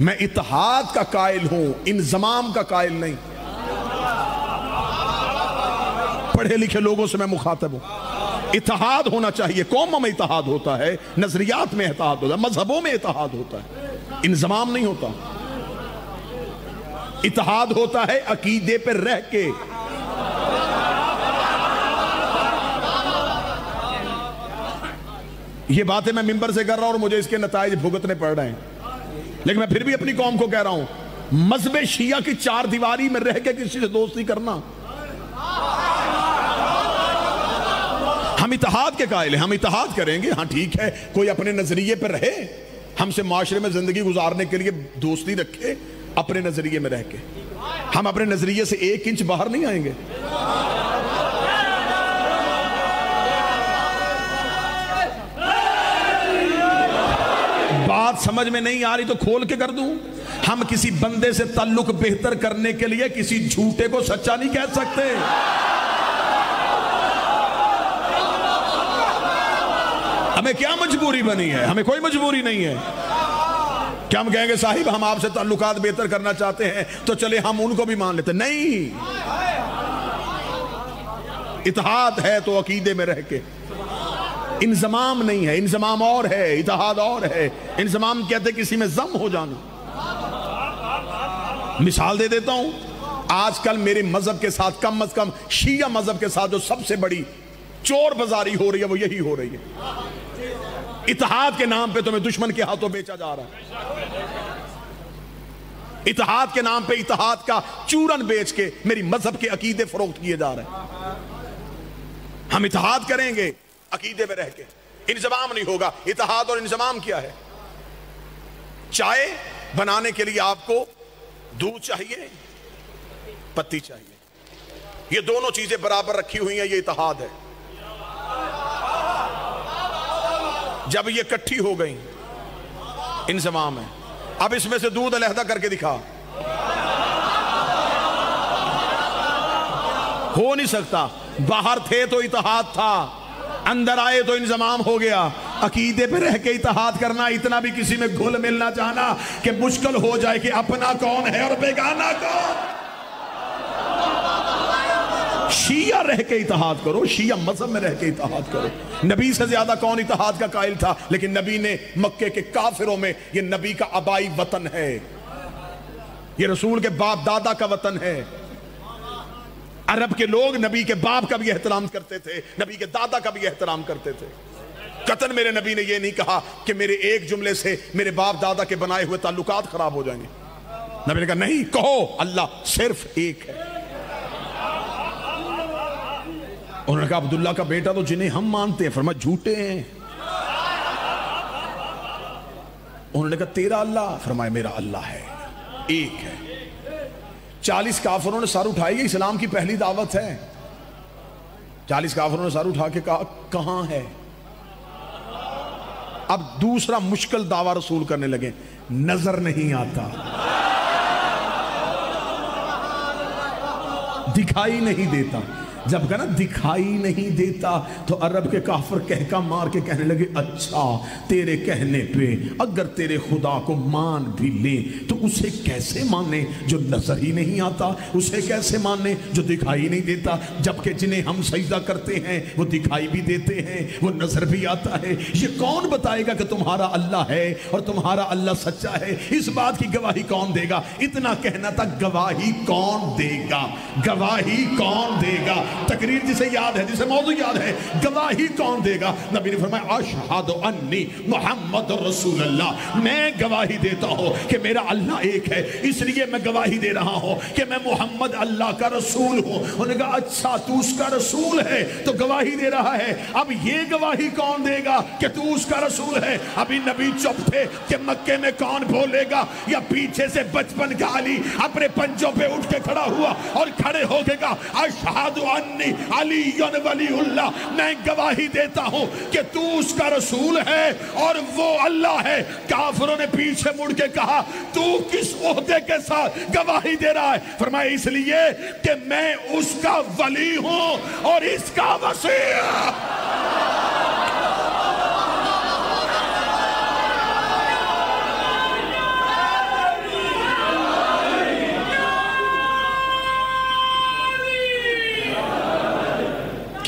میں اتحاد کا قائل ہوں، انضمام کا قائل نہیں۔ پڑھے لکھے لوگوں سے میں مخاطب ہوں۔ اتحاد ہونا چاہیے، قوموں میں اتحاد ہوتا ہے، نظریات میں اتحاد ہوتا ہے، مذہبوں میں اتحاد ہوتا ہے، انضمام نہیں ہوتا۔ اتحاد ہوتا ہے عقیدے پہ رہ کے۔ یہ باتیں میں ممبر سے کر رہا ہوں اور مجھے اس کے نتائج بھگتنے پڑ رہے ہیں، لیکن میں پھر بھی اپنی قوم کو کہہ رہا ہوں، مذہب شیعہ کی چار دیواری میں رہ کے کسی سے دوستی کرنا، ہم اتحاد کے قائل ہیں، ہم اتحاد کریں گے، ہاں ٹھیک ہے، کوئی اپنے نظریے پر رہے، ہم سے معاشرے میں زندگی گزارنے کے لیے دوستی رکھے، اپنے نظریے میں رہ کے، ہم اپنے نظریے سے 1 انچ باہر نہیں آئیں گے۔ بات سمجھ میں نہیں آ رہی تو کھول کے کر دوں، ہم کسی بندے سے تعلق بہتر کرنے کے لیے کسی جھوٹے کو سچا نہیں کہہ سکتے۔ ہمیں کیا مجبوری بنی ہے؟ ہمیں کوئی مجبوری نہیں ہے کہ ہم کہیں گے صاحب ہم آپ سے تعلقات بہتر کرنا چاہتے ہیں تو چلے ہم ان کو بھی مان لیتے، نہیں۔ اتحاد ہے تو عقیدے میں رہ کے، انضمام نہیں ہے۔ انضمام اور ہے، اتحاد اور ہے۔ انضمام کہتے کسی میں ضم ہو جانا۔ مثال دے دیتا ہوں، آج کل میرے مذہب کے ساتھ، کم از کم شیعہ مذہب کے ساتھ جو سب سے بڑی چور بازاری ہو رہی ہے وہ یہی ہو رہی ہے۔ اتحاد کے نام پہ تمہیں دشمن کے ہاتھوں بیچا جا رہا ہے، اتحاد کے نام پہ اتحاد کا چورن بیچ کے میری مذہب کے عقیدے فروخت کیے جا رہے ہیں۔ ہم اتحاد کریں گے عقیدے میں رہ کے، انضمام نہیں ہوگا۔ اتحاد اور انضمام کیا ہے؟ چائے بنانے کے لیے آپ کو دودھ چاہیے، پتی چاہیے، یہ دونوں چیزیں برابر رکھی ہوئی ہیں، یہ اتحاد ہے۔ جب یہ کٹھی ہو گئی انضمام ہے۔ اب اس میں سے دودھ علیحدہ کر کے دکھا، ہو نہیں سکتا۔ باہر تھے تو اتحاد تھا، اندر آئے تو انضمام ہو گیا۔ عقیدے پہ رہ کے اتحاد کرنا، اتنا بھی کسی میں گھل ملنا چاہنا کہ مشکل ہو جائے کہ اپنا کون ہے اور بیگانہ کون۔ شیعہ رہ کے اتحاد کرو، شیعہ مذہب میں رہ کے اتحاد کرو۔ نبی سے زیادہ کون اتحاد کا قائل تھا؟ لیکن نبی نے مکے کے کافروں میں، یہ نبی کا آبائی وطن ہے، یہ رسول کے باپ دادا کا وطن ہے۔ عرب کے لوگ نبی کے باپ کا بھی احترام کرتے تھے، نبی کے دادا کا بھی احترام کرتے تھے۔ قطعاً میرے نبی نے یہ نہیں کہا کہ میرے ایک جملے سے میرے باپ دادا کے بنائے ہوئے تعلقات خراب ہو جائیں گے۔ نبی نے کہا نہیں، کہو اللہ صرف ایک ہے۔ انہوں نے کہا عبداللہ کا بیٹا تو جنہیں ہم مانتے ہیں، فرمایا جھوٹے ہیں۔ انہوں نے کہا تیرا اللہ، فرمایا میرا اللہ ہے، ایک ہے۔ 40 کافروں نے سر اٹھائی، یہ اسلام کی پہلی دعوت ہے۔ 40 کافروں نے سر اٹھا کے کہا کہاں ہے؟ اب دوسرا مشکل دعویٰ رسول کرنے لگے، نظر نہیں آتا، دکھائی نہیں دیتا۔ جب کہا نا دکھائی نہیں دیتا تو عرب کے کافر کہکا مار کے کہنے لگے اچھا تیرے کہنے پہ اگر تیرے خدا کو مان بھی لیں تو اسے کیسے مانے جو نظر ہی نہیں آتا، اسے کیسے مانے جو دکھائی نہیں دیتا، جبکہ جنہیں ہم سجدہ کرتے ہیں وہ دکھائی بھی دیتے ہیں، وہ نظر بھی آتا ہے۔ یہ کون بتائے گا کہ تمہارا اللہ ہے اور تمہارا اللہ سچا ہے؟ اس بات کی گواہی کون دے گا؟ اتنا کہنا تھا، گواہی کون دے گا؟ گواہی کون دے گا؟ تقریر جسے یاد ہے، جسے موضوع یاد ہے، گواہی کون دے گا؟ نبی نے فرمایا اشہد انی محمد رسول اللہ، میں گواہی دیتا ہوں کہ میرا اللہ ایک ہے، اس لیے میں گواہی دے رہا ہوں کہ میں محمد اللہ کا رسول ہوں۔ انہوں نے کہا اچھا تو اس کا رسول ہے تو گواہی دے رہا ہے، اب یہ گواہی کون دے گا کہ تو اس کا رسول ہے؟ ابھی نبی چپ تھے کہ مکے میں کون بولے گا، یا پیچھے سے بچپن کا علی اپنے پنجوں پہ اٹھ کے کھڑا ہوا اور کھڑے ہو کے کہا اشہد انی علی ولی اللہ، میں گواہی دیتا ہوں کہ تو اس کا رسول ہے اور وہ اللہ ہے۔ کافروں نے پیچھے مڑ کے کہا تو کس عہدے کے ساتھ گواہی دے رہا ہے؟ فرمایا اس لیے کہ میں اس کا ولی ہوں اور اس کا وصی۔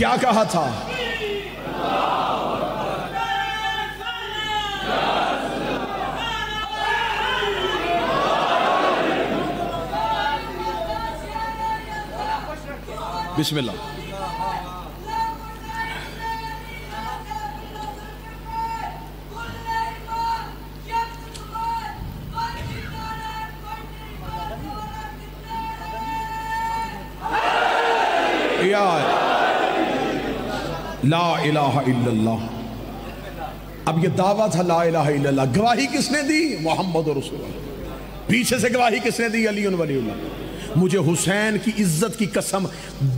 کیا کہا تھا؟ بسم اللہ. لا الہ الا اللہ. اب یہ دعویٰ تھا لا الہ الا اللہ. گواہی کس نے دی؟ محمد رسول اللہ. پیچھے سے گواہی کس نے دی؟ علی ولی اللہ. مجھے حسین کی عزت کی قسم،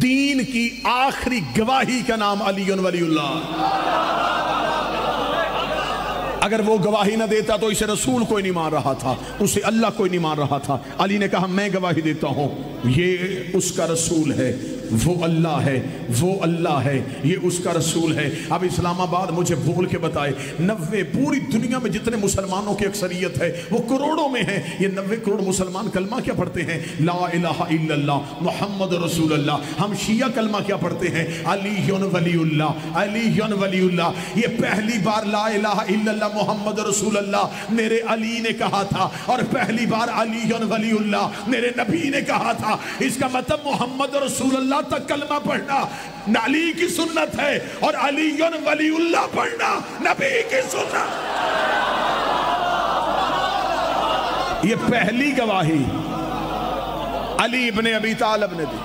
دین کی آخری گواہی کا نام علی ولی اللہ. اگر وہ گواہی نہ دیتا تو اسے رسول کوئی نہیں مان رہا تھا، اسے اللہ کوئی نہیں مان رہا تھا. علی نے کہا میں گواہی دیتا ہوں یہ اس کا رسول ہے، وہ اللہ ہے، وہ اللہ ہے، یہ اس کا رسول ہے. اب اسلام آباد مجھے بول کے بتائے 90 پوری دنیا میں جتنے مسلمانوں کی اکثریت ہے وہ کروڑوں میں ہیں، یہ 90 کروڑ مسلمان کلمہ کیا پڑھتے ہیں؟ لا الہ الا اللہ محمد رسول اللہ. ہم شیعہ کلمہ کیا پڑھتے ہیں؟ علی ولی اللہ، علی ولی اللہ. یہ پہلی بار لا الہ الا اللہ محمد رسول اللہ میرے علی نے کہا تھا، اور پہلی بار علی ولی اللہ میرے نبی نے کہا تھا. اس کا مطلب محمد رسول اللہ تک کلمہ پڑھنا علی کی سنت ہے، اور علی ولی اللہ پڑھنا نبی کی سنت. یہ پہلی گواہی علی ابن ابی طالب نے دی.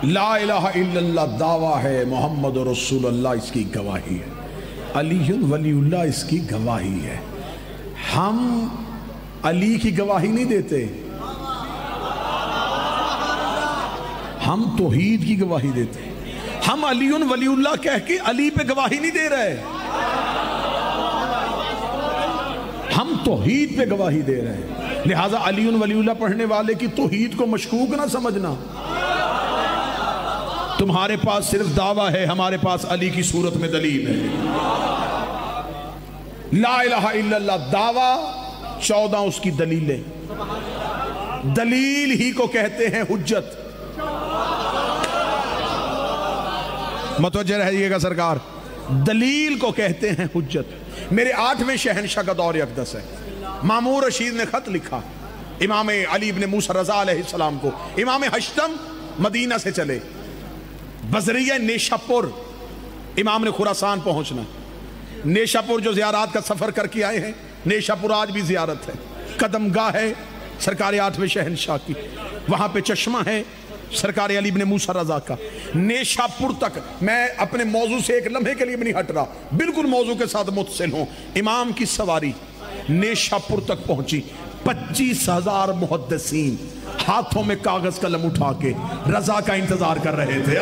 لا الہ الا اللہ دعویٰ ہے، محمد رسول اللہ اس کی گواہی ہے، علی ولی اللہ اس کی گواہی ہے. ہم علی کی گواہی نہیں دیتے، ہم توحید کی گواہی دیتے. ہم علی ولی اللہ کہہ کے علی پہ گواہی نہیں دے رہے، ہم توحید پہ گواہی دے رہے ہیں. لہٰذا علی ولی اللہ پڑھنے والے کی توحید کو مشکوک نہ سمجھنا. تمہارے پاس صرف دعویٰ ہے، ہمارے پاس علی کی صورت میں دلیل ہے. لا الہ الا اللہ دعویٰ، 14 اس کی دلیلیں. دلیل ہی کو کہتے ہیں حجت. متوجہ رہیے گا سرکار، دلیل کو کہتے ہیں حجت. میرے 8ویں شہنشاہ کا دور اقدس ہے. مامور رشید نے خط لکھا امام علی ابن موسیٰ رضا علیہ السلام کو. امام ہشتم مدینہ سے چلے، بذریعہ نیشاپور امام نے خراسان پہنچنا. نیشاپور جو زیارات کا سفر کر کے آئے ہیں، نیشاپور آج بھی زیارت ہے. قدم گاہ ہے سرکار 8ویں شہنشاہ کی، وہاں پہ چشمہ ہے سرکار علی ابن موسیٰ رضا کا. نیشاپور تک میں اپنے موضوع سے ایک لمحے کے لیے بھی نہیں ہٹ رہا، بالکل موضوع کے ساتھ متصل ہوں. امام کی سواری نیشاپور تک پہنچی. 25,000 محدثین ہاتھوں میں کاغذ قلم اٹھا کے رضا کا انتظار کر رہے تھے.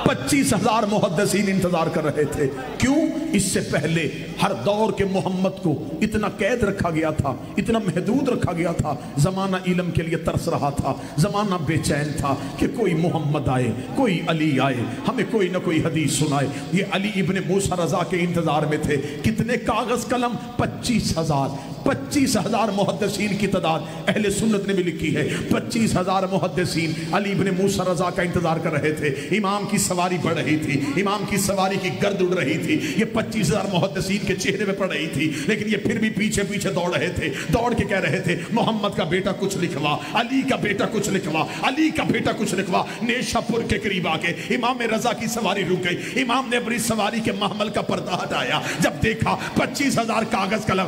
25,000 محدثین انتظار کر رہے تھے. کیوں؟ اس سے پہلے ہر دور کے محمد کو اتنا قید رکھا گیا تھا، اتنا محدود رکھا گیا تھا. زمانہ علم کے لیے ترس رہا تھا، زمانہ بے چین تھا کہ کوئی محمد آئے، کوئی علی آئے، ہمیں کوئی نہ کوئی حدیث سنائے. یہ علی ابن موسیٰ رضا کے انتظار میں تھے. کتنے کاغذ قلم؟ 25,000. 25,000 محدثین کی تعداد اہل سنت نے بھی لکھی ہے. 25,000 محدثین علی ابن موسیٰ رضا کا انتظار کر رہے تھے. امام کی سواری بڑھ رہی تھی، امام کی سواری کی گرد اڑ رہی تھی. یہ 25,000 محدثین کے چہرے میں پڑ رہی تھی، لیکن یہ پھر بھی پیچھے پیچھے دوڑ رہے تھے. دوڑ کے کہہ رہے تھے محمد کا بیٹا کچھ لکھوا، علی کا بیٹا کچھ لکھوا، علی کا بیٹا کچھ لکھوا. نیشاپور کے قریب آ کے امام رضا کی سواری رک گئی. امام نے اپنی سواری کے محمل کا پردہ ہٹایا. جب دیکھا 25,000 کاغذ قلم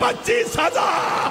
25,000।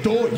2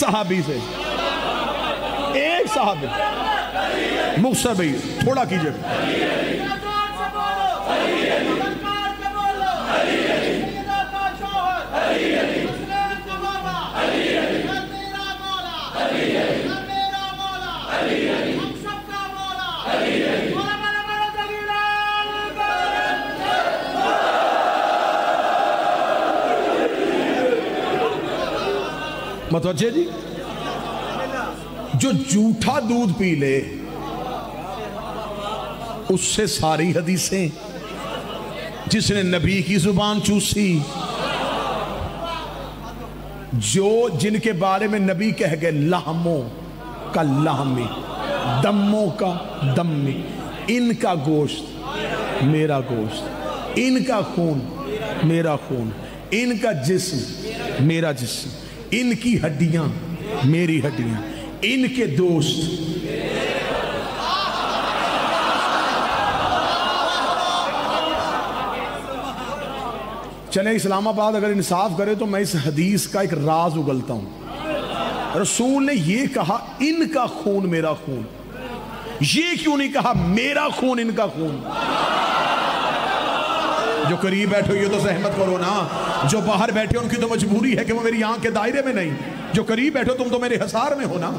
صحابی سے, ایک صحابی. مختصر بھائی تھوڑا کیجئے. متوجہ جی, جو جھوٹا دودھ پی لے اس سے ساری حدیثیں, جس نے نبی کی زبان چوسی, جن کے بارے میں نبی کہہ گئے لحموں کا لحمی, دموں کا دمی, ان کا گوشت میرا گوشت, ان کا خون میرا خون, ان کا جسم میرا جسم, ان کی ہڈیاں میری ہڈیاں, ان کے دوست. چلیں اسلام آباد اگر انصاف کرے تو میں اس حدیث کا ایک راز اگلتا ہوں. رسول نے یہ کہا ان کا خون میرا خون, یہ کیوں نہیں کہا میرا خون ان کا خون؟ جو قریب بیٹھے یہ تو زحمت کرو نا, جو باہر بیٹھے ان کی تو مجبوری ہے کہ وہ میری آنکھ کے دائرے میں نہیں, جو قریب بیٹھے تم تو میرے حصار میں ہو نا.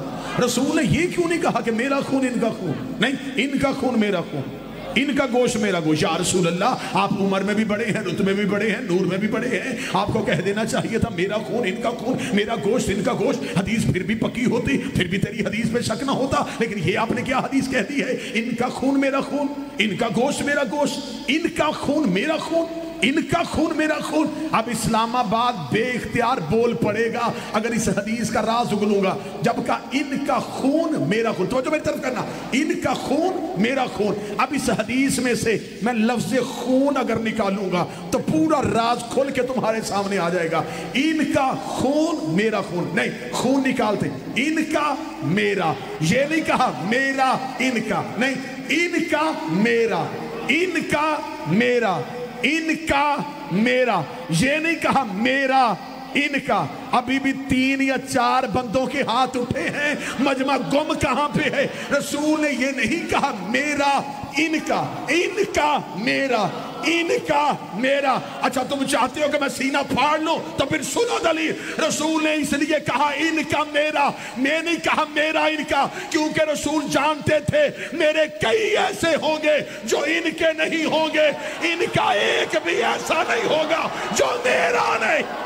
رسول نے یہ کیوں نہیں کہا کہ میرا خون ان کا خون؟ نہیں, ان کا خون میرا خون, ان کا گوشت میرا گوشت. یا رسول اللہ آپ عمر میں بھی بڑے ہیں, رتبے میں بھی بڑے ہیں, نور میں بھی بڑے ہیں, آپ کو کہہ دینا چاہیے تھا میرا خون ان کا خون, میرا گوشت ان کا گوشت. حدیث پھر بھی پکی ہوتی, پھر بھی تیری حدیث پہ شک نہ ہوتا, لیکن یہ آپ نے کیا حدیث کہہ دی ہے, ان کا خون میرا خون, ان کا گوشت میرا گوشت, ان کا خون میرا خون, ان کا خون میرا خون. اب اسلام آباد بے اختیار بول پڑے گا اگر اس حدیث کا راز اگلوں گا. جب کہا ان کا خون میرا خون, توجہ میری طرف کرنا, ان کا خون میرا خون. اب اس حدیث میں سے میں لفظ خون اگر نکالوں گا تو پورا راز کھل کے تمہارے سامنے آ جائے گا. ان کا خون میرا خون, نہیں خون نکالتے, ان کا میرا, یہ نہیں کہا میرا ان کا, نہیں ان کا میرا, ان کا میرا, ان کا میرا, یہ نہیں کہا میرا ان کا. ابھی بھی 3 یا 4 بندوں کے ہاتھ اٹھے ہیں, مجمع گم کہاں پہ ہے؟ رسول نے یہ نہیں کہا میرا ان کا, ان کا میرا, ان کا میرا. اچھا تم چاہتے ہو کہ میں سینہ پھاڑ لوں تو پھر سنو دلیل. رسول نے اس لیے کہا ان کا میرا, میں نہیں کہا میرا ان کا, کیونکہ رسول جانتے تھے میرے کئی ایسے ہوں گے جو ان کے نہیں ہوں گے, ان کا ایک بھی ایسا نہیں ہوگا جو میرا نہیں.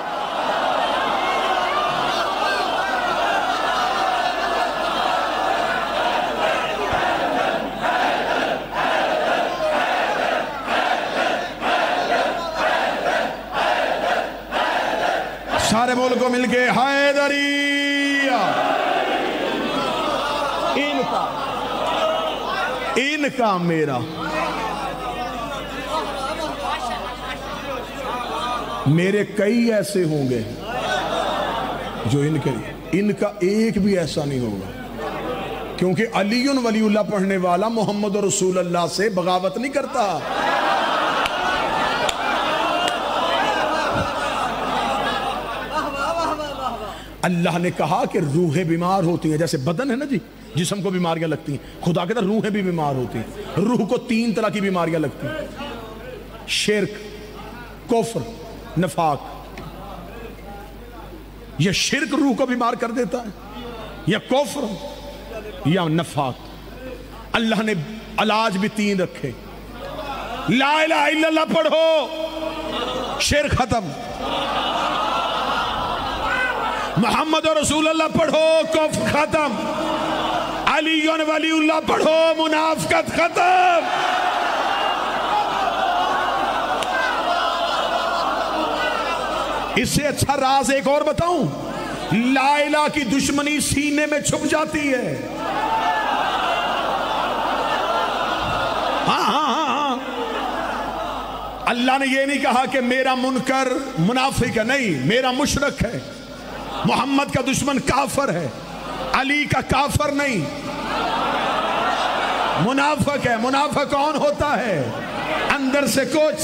سارے ملک کو مل کے حیدریہ, ان کا میرا, میرے کئی ایسے ہوں گے جو ان کے, ان کا ایک بھی ایسا نہیں ہوگا. کیونکہ علی ولی اللہ پڑھنے والا محمد رسول اللہ سے بغاوت نہیں کرتا. اللہ نے کہا کہ روحیں بیمار ہوتی ہیں, جیسے بدن ہے نا جی, جسم کو بیماریاں لگتی ہیں, خدا کہتا ہے روحیں بھی بیمار ہوتی ہیں. روح کو 3 طرح کی بیماریاں لگتی ہیں, شرک, کفر, نفاق. یہ شرک روح کو بیمار کر دیتا ہے, یا کفر یا نفاق. اللہ نے علاج بھی 3 رکھے. لا الہ الا اللہ پڑھو, شرک ختم. محمد رسول اللہ پڑھو, کفر ختم. علی ولی اللہ پڑھو, منافقت ختم. اس سے اچھا راز ایک اور بتاؤں, لا الہ کی دشمنی سینے میں چھپ جاتی ہے. ہاں اللہ نے یہ نہیں کہا کہ میرا منکر منافق ہے, نہیں, میرا مشرک ہے. محمد کا دشمن کافر ہے, علی کا کافر نہیں, منافق ہے. منافق کون ہوتا ہے؟ اندر سے کچھ,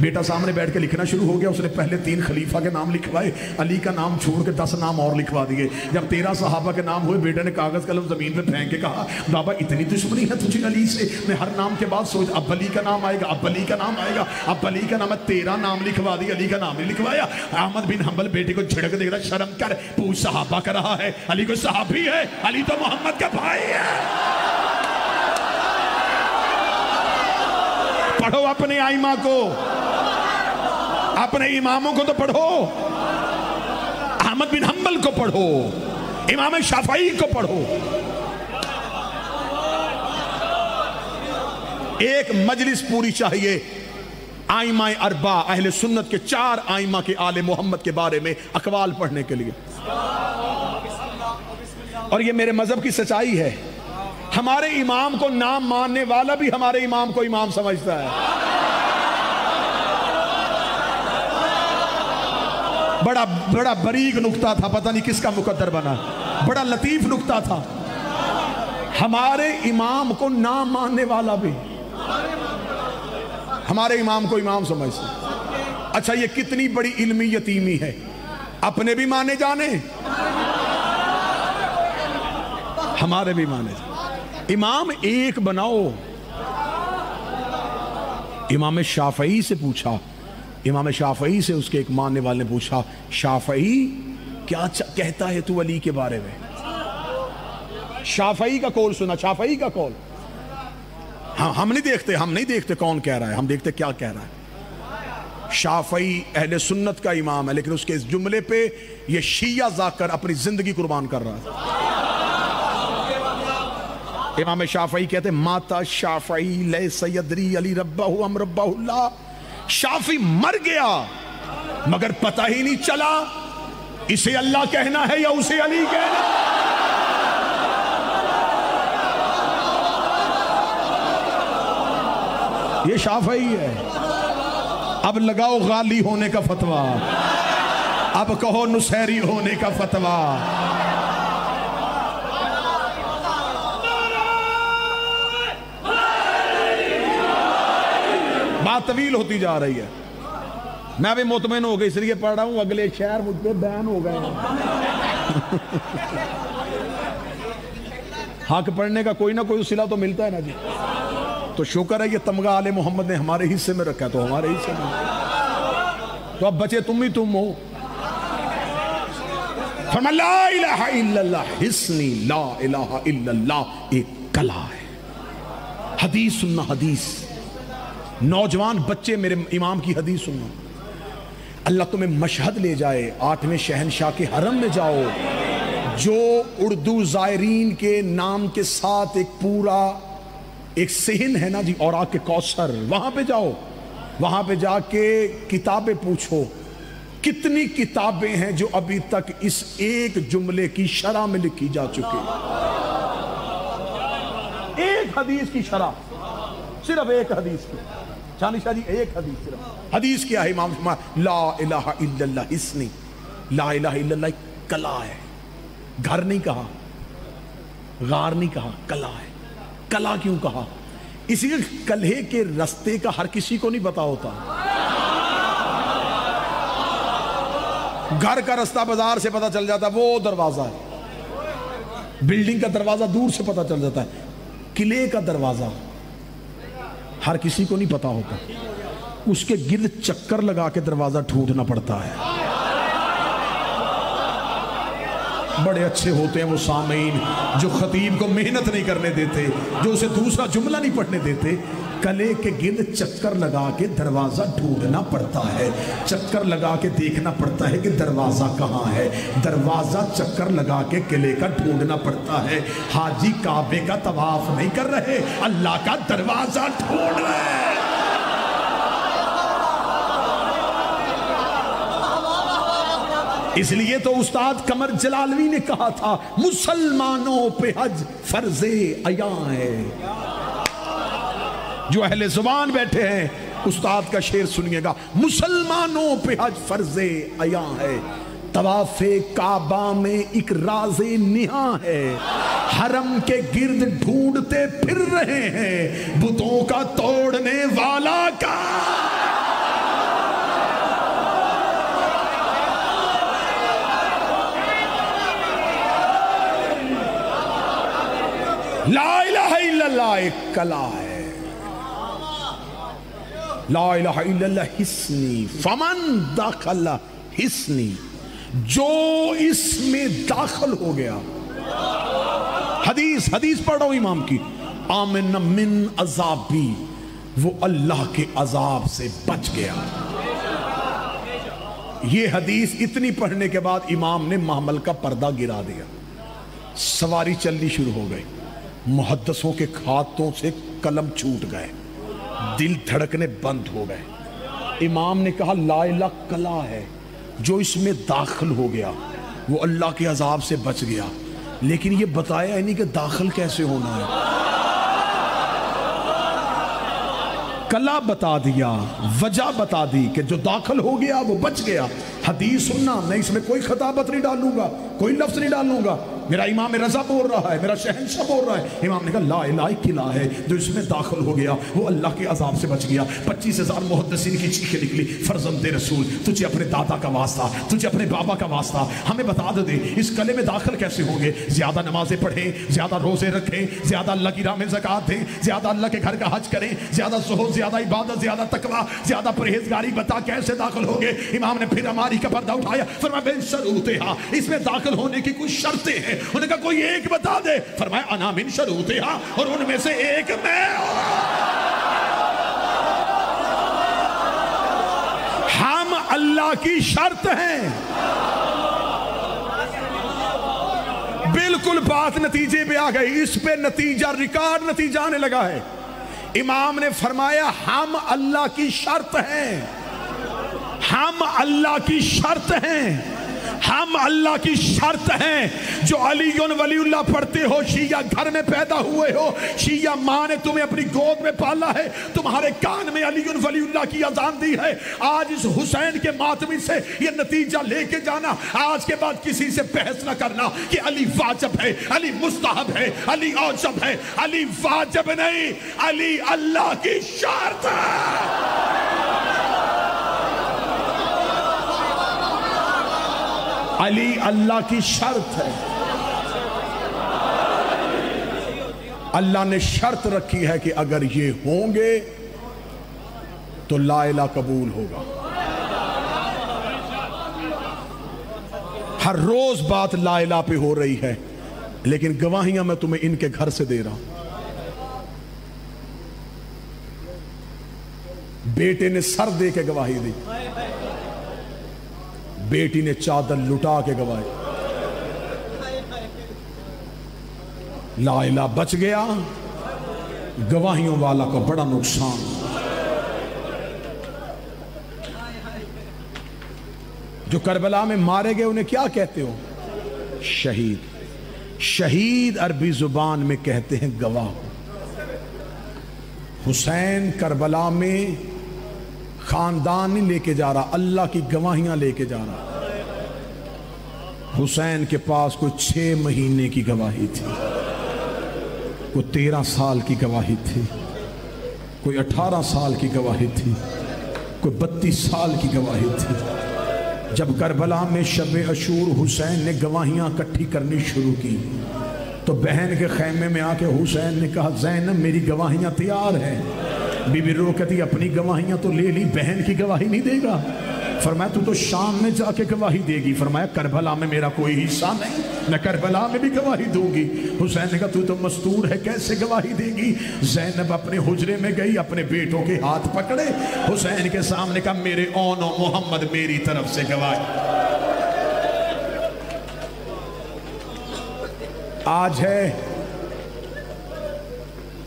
بیٹا سامنے بیٹھ کے لکھنا شروع ہو گیا. اس نے پہلے 3 خلیفہ کے نام لکھوائے, علی کا نام چھوڑ کے 10 نام اور لکھوا دیے. جب 13 صحابہ کے نام ہوئے, بیٹے نے کاغذ قلم زمین پہ پھینک کے کہا بابا اتنی دشمنی ہے تجھے علی سے؟ میں ہر نام کے بعد سوچ اب علی کا نام آئے گا, اب علی کا نام آئے گا, اب علی کا نام. 13 نام لکھوا دی, علی کا نام نہیں لکھوایا. احمد بن حنبل بیٹے کو جھڑک دے رہا, شرم کر, پوچھ صحابہ کا رہا ہے, علی کو صحابی ہے, علی تو محمد کا بھائی ہے. پڑھو اپنے آئمہ کو, اپنے اماموں کو تو پڑھو. احمد بن حنبل کو پڑھو, امام شافعی کو پڑھو. ایک مجلس پوری چاہیے آئمہ اربع اہل سنت کے 4 آئمہ کے آل محمد کے بارے میں اقوال پڑھنے کے لیے. اور یہ میرے مذہب کی سچائی ہے. ہمارے امام کو نام ماننے والا بھی ہمارے امام کو امام سمجھتا ہے. بڑا بریک نکتہ تھا, پتہ نہیں کس کا مقدر بنا, بڑا لطیف نکتہ تھا. ہمارے امام کو نام ماننے والا بھی ہمارے امام کو امام سمجھتا ہے. اچھا یہ کتنی بڑی علمی یتیمی ہے, اپنے بھی مانے جانے, ہمارے بھی مانے جانے. امام ایک بناؤ. امام شافعی سے پوچھا, امام شافعی سے اس کے ایک ماننے والے نے پوچھا, شافعی کیا کہتا ہے تو علی کے بارے میں؟ شافعی کا قول سنا, شافعی کا قول. ہاں ہم نہیں دیکھتے کون کہہ رہا ہے, ہم دیکھتے کیا کہہ رہا ہے. شافعی اہل سنت کا امام ہے, لیکن اس کے اس جملے پہ یہ شیعہ ذاکر اپنی زندگی قربان کر رہا ہے. امام شافعی کہتے ہیں ماتا شافعی لیس یدری علی ربہ ام ربہ اللہ. شافعی مر گیا مگر پتہ ہی نہیں چلا اسے اللہ کہنا ہے یا اسے علی کہنا. یہ شافعی ہے. اب لگاؤ غالی ہونے کا فتویٰ, اب کہو نصیری ہونے کا فتویٰ. بات طویل ہوتی جا رہی ہے. میں بھی مطمئن ہو گئی اس لیے پڑھ رہا ہوں, اگلے شہر مجھ پہ بین ہو گئے. حق پڑھنے کا کوئی نہ کوئی صلہ تو ملتا ہے نا جی. تو شکر ہے یہ تمغہ آل محمد نے ہمارے حصے میں رکھا ہے, تو ہمارے حصے میں, تو اب بچے تم ہی تم ہو. فرما لا الہ الا اللہ حسنی, لا الہ الا اللہ ایک کلا ہے. حدیث سننا, حدیث. نوجوان بچے میرے امام کی حدیث سننا. اللہ تمہیں مشہد لے جائے, 8ویں شہنشاہ کے حرم میں جاؤ, جو اردو زائرین کے نام کے ساتھ ایک پورا ایک صحن ہے نا جی, اور آگ کے کوثر, وہاں پہ جاؤ. وہاں پہ جا کے کتابیں پوچھو, کتنی کتابیں ہیں جو ابھی تک اس ایک جملے کی شرح میں لکھی جا چکی. ایک حدیث کی شرح, صرف ایک حدیث کی. چاندنی شاہ جی ایک حدیث صرف. حدیث کیا ہے امام فرمایا لا الہ الا اللہ حسنی, لا الہ الا اللہ ایک کلا ہے. گھر نہیں کہا, غار نہیں کہا, کلا ہے. کلا کیوں کہا؟ اسی کلہے کے رستے کا ہر کسی کو نہیں پتا ہوتا. گھر کا رستہ بازار سے پتا چل جاتا ہے, وہ دروازہ ہے. بلڈنگ کا دروازہ دور سے پتا چل جاتا ہے. قلعے کا دروازہ ہر کسی کو نہیں پتا ہوتا, اس کے گرد چکر لگا کے دروازہ ڈھونڈنا پڑتا ہے. بڑے اچھے ہوتے ہیں وہ سامعین جو خطیب کو محنت نہیں کرنے دیتے, جو اسے دوسرا جملہ نہیں پڑھنے دیتے. کلے کے گرد چکر لگا کے دروازہ ڈھونڈنا پڑتا ہے, چکر لگا کے دیکھنا پڑتا ہے کہ دروازہ کہاں ہے. دروازہ چکر لگا کے قلعے کا ڈھونڈنا پڑتا ہے. حاجی کعبے کا طواف نہیں کر رہے, اللہ کا دروازہ ڈھونڈ رہے. اس لیے تو استاد قمر جلالوی نے کہا تھا مسلمانوں پہ حج فرض عیاں ہے. جو اہل زبان بیٹھے ہیں استاد کا شعر سنیے گا, مسلمانوں پہ حج فرض عیاں ہے. طواف کعبہ میں ایک راز نہاں ہے, حرم کے گرد ڈھونڈتے پھر رہے ہیں بتوں کا توڑنے والا کا. لا الہ الا اللہ ایک کلا ہے. لا الہ الا اللہ حسنی فمن دخل حسنی، جو اس میں داخل ہو گیا. حدیث پڑھ رہا ہوں امام کی. آمن من عذابی، وہ اللہ کے عذاب سے بچ گیا. یہ حدیث اتنی پڑھنے کے بعد امام نے محمل کا پردہ گرا دیا. سواری چلنی شروع ہو گئی. محدثوں کے ہاتھوں سے قلم چھوٹ گئے، دل دھڑکنے بند ہو گئے. امام نے کہا لا الہ کلا ہے، جو اس میں داخل ہو گیا وہ اللہ کے عذاب سے بچ گیا. لیکن یہ بتایا نہیں کہ داخل کیسے ہونا ہے. کلا بتا دیا، وجہ بتا دی کہ جو داخل ہو گیا وہ بچ گیا. حدیث سننا، میں اس میں کوئی خطابت نہیں ڈالوں گا، کوئی لفظ نہیں ڈالوں گا. میرا امام رضا بول رہا ہے، میرا شہنشاہ بول رہا ہے. امام نے کہا لا الہ قلعہ ہے، جو اس میں داخل ہو گیا وہ اللہ کے عذاب سے بچ گیا. 25,000 محدثین کی چیخیں نکلی. فرزند رسول، تجھے اپنے دادا کا واسطہ، تجھے اپنے بابا کا واسطہ، ہمیں بتا دے اس قلعے میں داخل کیسے ہوں گے. زیادہ نمازیں پڑھیں، زیادہ روزے رکھیں، زیادہ اللہ کی راہ میں زکوٰۃ دیں، زیادہ اللہ کے گھر کا حج کریں، زیادہ زہد، زیادہ عبادت، زیادہ تقویٰ، زیادہ پرہیزگاری. بتا کیسے داخل ہوں گے. امام نے پھر ہماری کا پردہ اٹھایا، فرمایا بے شروطہا، اس میں داخل ہونے کی کچھ شرطیں ہیں. انہوں نے کہا کوئی ایک بتا دے. فرمایا انا من شروطہا، اور ان میں سے ایک میں ہم اللہ کی شرط ہیں. بالکل بات نتیجے پہ آ گئی. اس پہ نتیجہ ریکارڈ نتیجہ آنے لگا ہے. امام نے فرمایا ہم اللہ کی شرط ہیں، ہم اللہ کی شرط ہیں، ہم اللہ کی شرط ہیں. جو علی ولی اللہ پڑھتے ہو، شیعہ گھر میں پیدا ہوئے ہو، شیعہ ماں نے تمہیں اپنی گود میں پالا ہے، تمہارے کان میں علی ولی اللہ کی اذان دی ہے. آج اس حسین کے ماتمی سے یہ نتیجہ لے کے جانا. آج کے بعد کسی سے بحث نہ کرنا کہ علی واجب ہے، علی مستحب ہے، علی اوجب ہے. علی واجب نہیں، علی اللہ کی شرط ہے. علی اللہ کی شرط ہے. اللہ نے شرط رکھی ہے کہ اگر یہ ہوں گے تو لا الہ قبول ہوگا. ہر روز بات لا الہ پہ ہو رہی ہے، لیکن گواہیاں میں تمہیں ان کے گھر سے دے رہا ہوں. بیٹے نے سر دے کے گواہی دی، بیٹی نے چادر لٹا کے گواہی. لا الہ بچ گیا، گواہیوں والا کو بڑا نقصان. جو کربلا میں مارے گئے انہیں کیا کہتے ہو؟ شہید. شہید عربی زبان میں کہتے ہیں گواہ. حسین کربلا میں خاندان نہیں لے کے جا رہا، اللہ کی گواہیاں لے کے جا رہا. حسین کے پاس کوئی 6 مہینے کی گواہی تھی، کوئی 13 سال کی گواہی تھی، کوئی 18 سال کی گواہی تھی، کوئی 32 سال کی گواہی تھی. جب کربلا میں شب عاشور حسین نے گواہیاں اکٹھی کرنی شروع کی تو بہن کے خیمے میں آ کے حسین نے کہا زینب میری گواہیاں تیار ہیں. بی بی رو کہتی اپنی گواہیاں تو لے لی، بہن کی گواہی نہیں دے گا. فرمایا تو شام میں جا کے گواہی دے گی. فرمایا کربلا میں میرا کوئی حصہ نہیں، میں کربلا میں بھی گواہی دوں گی. حسین نے کہا تو مستور ہے، کیسے گواہی دے گی؟ زینب اپنے حجرے میں گئی، اپنے بیٹوں کے ہاتھ پکڑے، حسین کے سامنے کہا میرے اون و محمد میری طرف سے گواہی. آج ہے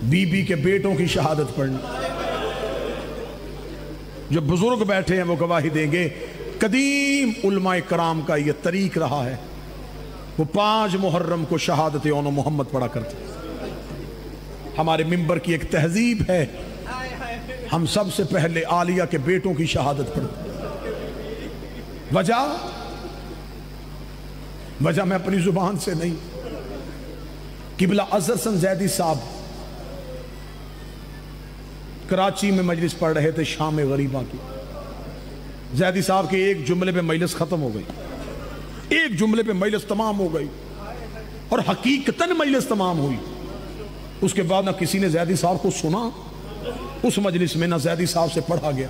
بی بی کے بیٹوں کی شہادت پڑھنا. جو بزرگ بیٹھے ہیں وہ گواہی دیں گے. قدیم علماء کرام کا یہ طریق رہا ہے، وہ 5 محرم کو شہادت اون و محمد پڑھا کرتے. ہمارے منبر کی ایک تہذیب ہے، ہم سب سے پہلے عالیہ کے بیٹوں کی شہادت پڑھتے. وجہ میں اپنی زبان سے نہیں. قبلہ اظہر حسن زیدی صاحب کراچی میں مجلس پڑھ رہے تھے شام غریبہ کی. زیدی صاحب کے ایک جملے پہ مجلس ختم ہو گئی، ایک جملے پہ مجلس تمام ہو گئی، اور حقیقتاً مجلس تمام ہوئی. اس کے بعد نہ کسی نے زیدی صاحب کو سنا اس مجلس میں، نہ زیدی صاحب سے پڑھا گیا۔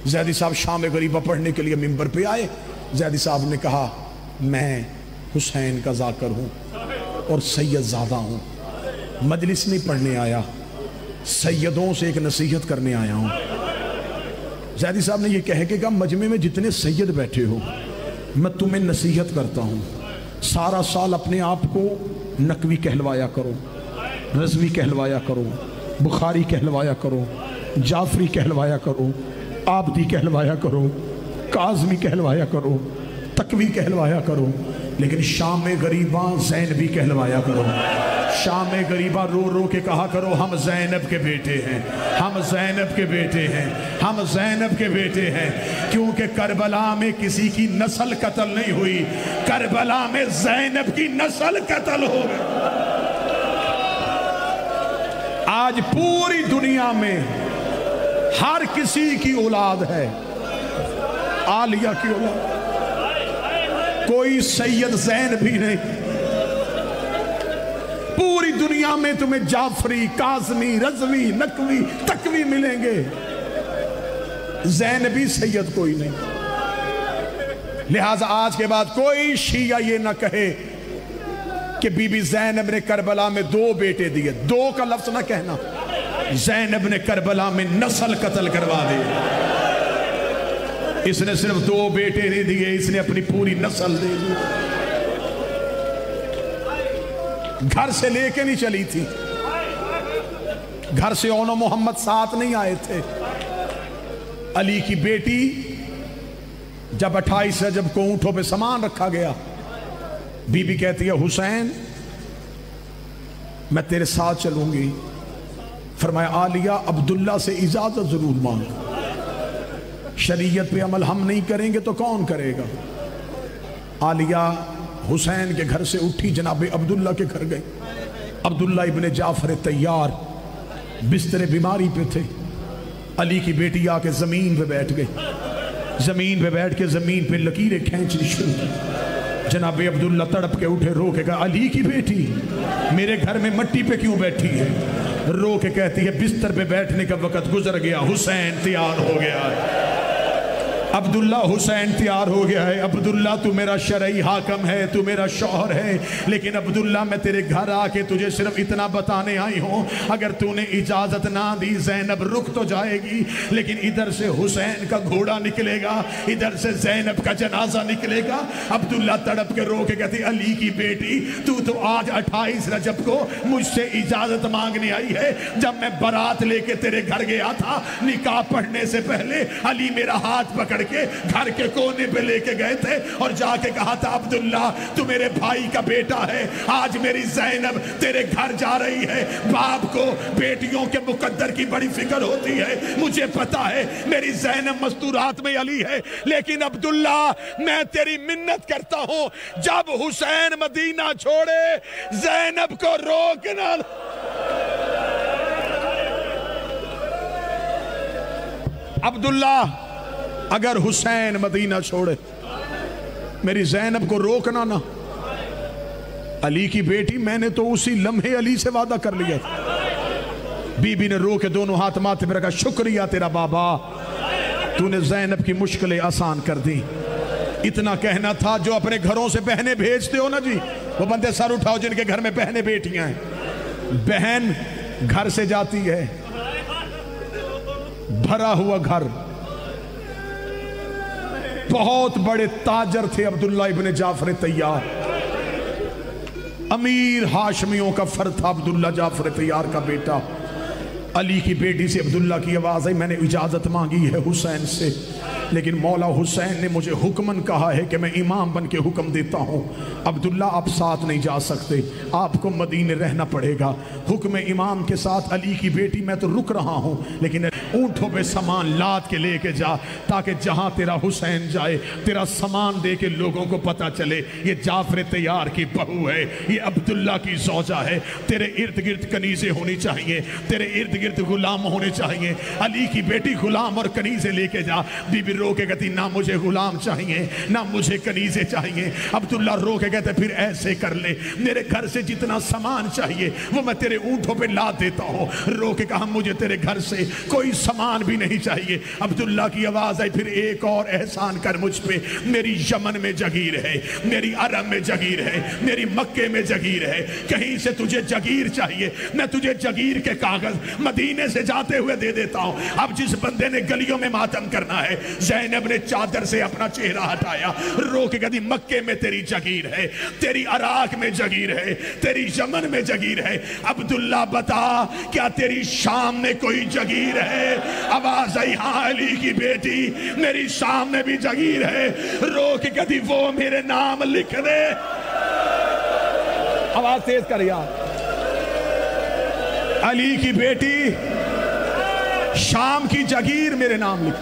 زیدی صاحب شام غریبہ پڑھنے کے لیے ممبر پہ آئے۔ زیدی صاحب نے کہا میں حسین کا ذاکر ہوں اور سید زادہ ہوں، مجلس نہیں پڑھنے آیا، سیدوں سے ایک نصیحت کرنے آیا ہوں۔ زیدی صاحب نے یہ کہہ کے کہا مجمع میں جتنے سید بیٹھے ہو میں تمہیں نصیحت کرتا ہوں، سارا سال اپنے آپ کو نقوی کہلوایا کرو، رضوی کہلوایا کرو، بخاری کہلوایا کرو، جعفری کہلوایا کرو، عابدی کہلوایا کرو، کاظمی کہلوایا کرو، تقوی کہلوایا کرو، لیکن شام غریبہ زینبی کہلوایا کرو۔ شام غریبہ رو رو کے کہا کرو ہم زینب کے بیٹے ہیں، ہم زینب کے بیٹے ہیں، ہم زینب کے بیٹے ہیں، کیونکہ کربلا میں کسی کی نسل قتل نہیں ہوئی، کربلا میں زینب کی نسل قتل ہو گئی۔ آج پوری دنیا میں ہر کسی کی اولاد ہے، عالیہ کی اولاد، کوئی سید زین بھی نہیں۔ پوری دنیا میں تمہیں جعفری، کاظمی، رضوی، نقوی، تقوی ملیں گے، زینبی سید کوئی نہیں۔ لہٰذا آج کے بعد کوئی شیعہ یہ نہ کہے کہ بی بی زینب نے کربلا میں 2 بیٹے دیے، 2 کا لفظ نہ کہنا، زینب نے کربلا میں نسل قتل کروا دی۔ اس نے صرف 2 بیٹے نہیں دیے، اس نے اپنی پوری نسل دے دی۔ گھر سے لے کے نہیں چلی تھی، گھر سے اون و محمد ساتھ نہیں آئے تھے۔ علی کی بیٹی جب 28 رجب کو اونٹوں پہ سامان رکھا گیا، بی بی کہتی ہے حسین میں تیرے ساتھ چلوں گی۔ فرمایا عالیہ عبداللہ سے اجازت ضرور مانگ، شریعت پہ عمل ہم نہیں کریں گے تو کون کرے گا؟ عالیہ حسین کے گھر سے اٹھی، جناب عبداللہ کے گھر گئی۔ عبداللہ ابن جعفر تیار بستر بیماری پہ تھے۔ علی کی بیٹی آ کے زمین پہ بیٹھ گئی، زمین پہ بیٹھ کے زمین پہ لکیریں کھینچنی شروع کی۔ جناب عبداللہ تڑپ کے اٹھے، رو کے کہا علی کی بیٹی میرے گھر میں مٹی پہ کیوں بیٹھی ہے؟ رو کے کہتی ہے بستر پہ بیٹھنے کا وقت گزر گیا، حسین تیار ہو گیا ہے، عبداللہ حسین تیار ہو گیا ہے۔ عبداللہ تو میرا شرعی حاکم ہے، تو میرا شوہر ہے، لیکن عبداللہ میں تیرے گھر آ کے تجھے صرف اتنا بتانے آئی ہوں، اگر تو نے اجازت نہ دی زینب رک تو جائے گی، لیکن ادھر سے حسین کا گھوڑا نکلے گا، ادھر سے زینب کا جنازہ نکلے گا۔ عبداللہ تڑپ کے رو کے کہتی علی کی بیٹی تو آج 28 رجب کو مجھ سے اجازت مانگنے آئی ہے۔ جب میں برات لے کے تیرے گھر گیا تھا نکاح پڑھنے سے پہلے علی میرا ہاتھ پکڑ کے گھر کے کونے پہ لے کے گئے تھے اور جا کے کہا تھا عبداللہ تو میرے بھائی کا بیٹا ہے، آج میری زینب تیرے گھر جا رہی ہے۔ باپ کو بیٹیوں کے مقدر کی بڑی فکر ہوتی ہے، مجھے پتا ہے میری زینب مستورات میں علی ہے، لیکن عبداللہ میں تیری منت کرتا ہوں جب حسین مدینہ چھوڑے زینب کو روکنا۔ عبداللہ اگر حسین مدینہ چھوڑے میری زینب کو روکنا نہ۔ علی کی بیٹی میں نے تو اسی لمحے علی سے وعدہ کر لیا تھا۔ بی بی نے رو کے دونوں ہاتھ ماتھے پہ رکھا، شکریہ تیرا بابا، تو نے زینب کی مشکلیں آسان کر دی۔ اتنا کہنا تھا جو اپنے گھروں سے بہنیں بھیجتے ہو نا جی، وہ بندے سر اٹھاؤ جن کے گھر میں بہنیں بیٹیاں ہیں۔ بہن گھر سے جاتی ہے، بھرا ہوا گھر، بہت بڑے تاجر تھے عبداللہ ابن جعفر تیار، امیر ہاشمیوں کا فرد تھا عبداللہ جعفر تیار کا بیٹا۔ علی کی بیٹی سے عبداللہ کی آواز آئی، میں نے اجازت مانگی ہے حسین سے، لیکن مولا حسین نے مجھے حکمن کہا ہے کہ میں امام بن کے حکم دیتا ہوں، عبداللہ آپ ساتھ نہیں جا سکتے، آپ کو مدینے رہنا پڑے گا۔ حکم امام کے ساتھ علی کی بیٹی میں تو رک رہا ہوں، لیکن اونٹوں پہ سامان لاد کے لے کے جا، تاکہ جہاں تیرا حسین جائے تیرا سامان دے کے لوگوں کو پتا چلے یہ جعفر تیار کی بہو ہے، یہ عبداللہ کی زوجہ ہے۔ تیرے ارد گرد کنیزیں ہونی چاہیے، تیرے ارد گرد غلام ہونے چاہیے۔ علی کی بیٹی غلام اور کنیزیں لے کے جا۔ بی بی رو کے کہتی نہ مجھے غلام چاہیے نہ مجھے کنیزیں چاہیے. عبداللہ رو کے کہتے پھر ایسے کر لے, میرے گھر سے جتنا سامان چاہیے وہ میں تیرے اونٹوں پہ لا دیتا ہوں. رو کے کہا مجھے تیرے گھر سے کوئی سامان بھی نہیں چاہیے. عبداللہ کی آواز آئی پھر ایک اور احسان کر مجھ پہ, میری یمن میں جگیر ہے, میری عرب میں جگیر ہے, میری مکے میں جگیر ہے, کہیں سے تجھے جگیر چاہیے میں تجھے جگیر کے کاغذ مدینے سے جاتے ہوئے دے دیتا ہوں. اب جس بندے نے گلیوں میں ماتم کرنا ہے, زینب نے چادر سے اپنا چہرہ ہٹایا, رو کے کہتی مکے میں تیری جگیر ہے, تیری عراق میں جگیر ہے, تیری یمن میں جگیر ہے. عبداللہ بتا کیا تیری شام میں کوئی جگیر ہے؟ آواز آئی ہاں علی کی بیٹی میری شام میں بھی جگیر ہے. رو کے کہتی وہ میرے نام لکھ دے. آواز تیز کر یار. علی کی بیٹی شام کی جگیر میرے نام لکھ.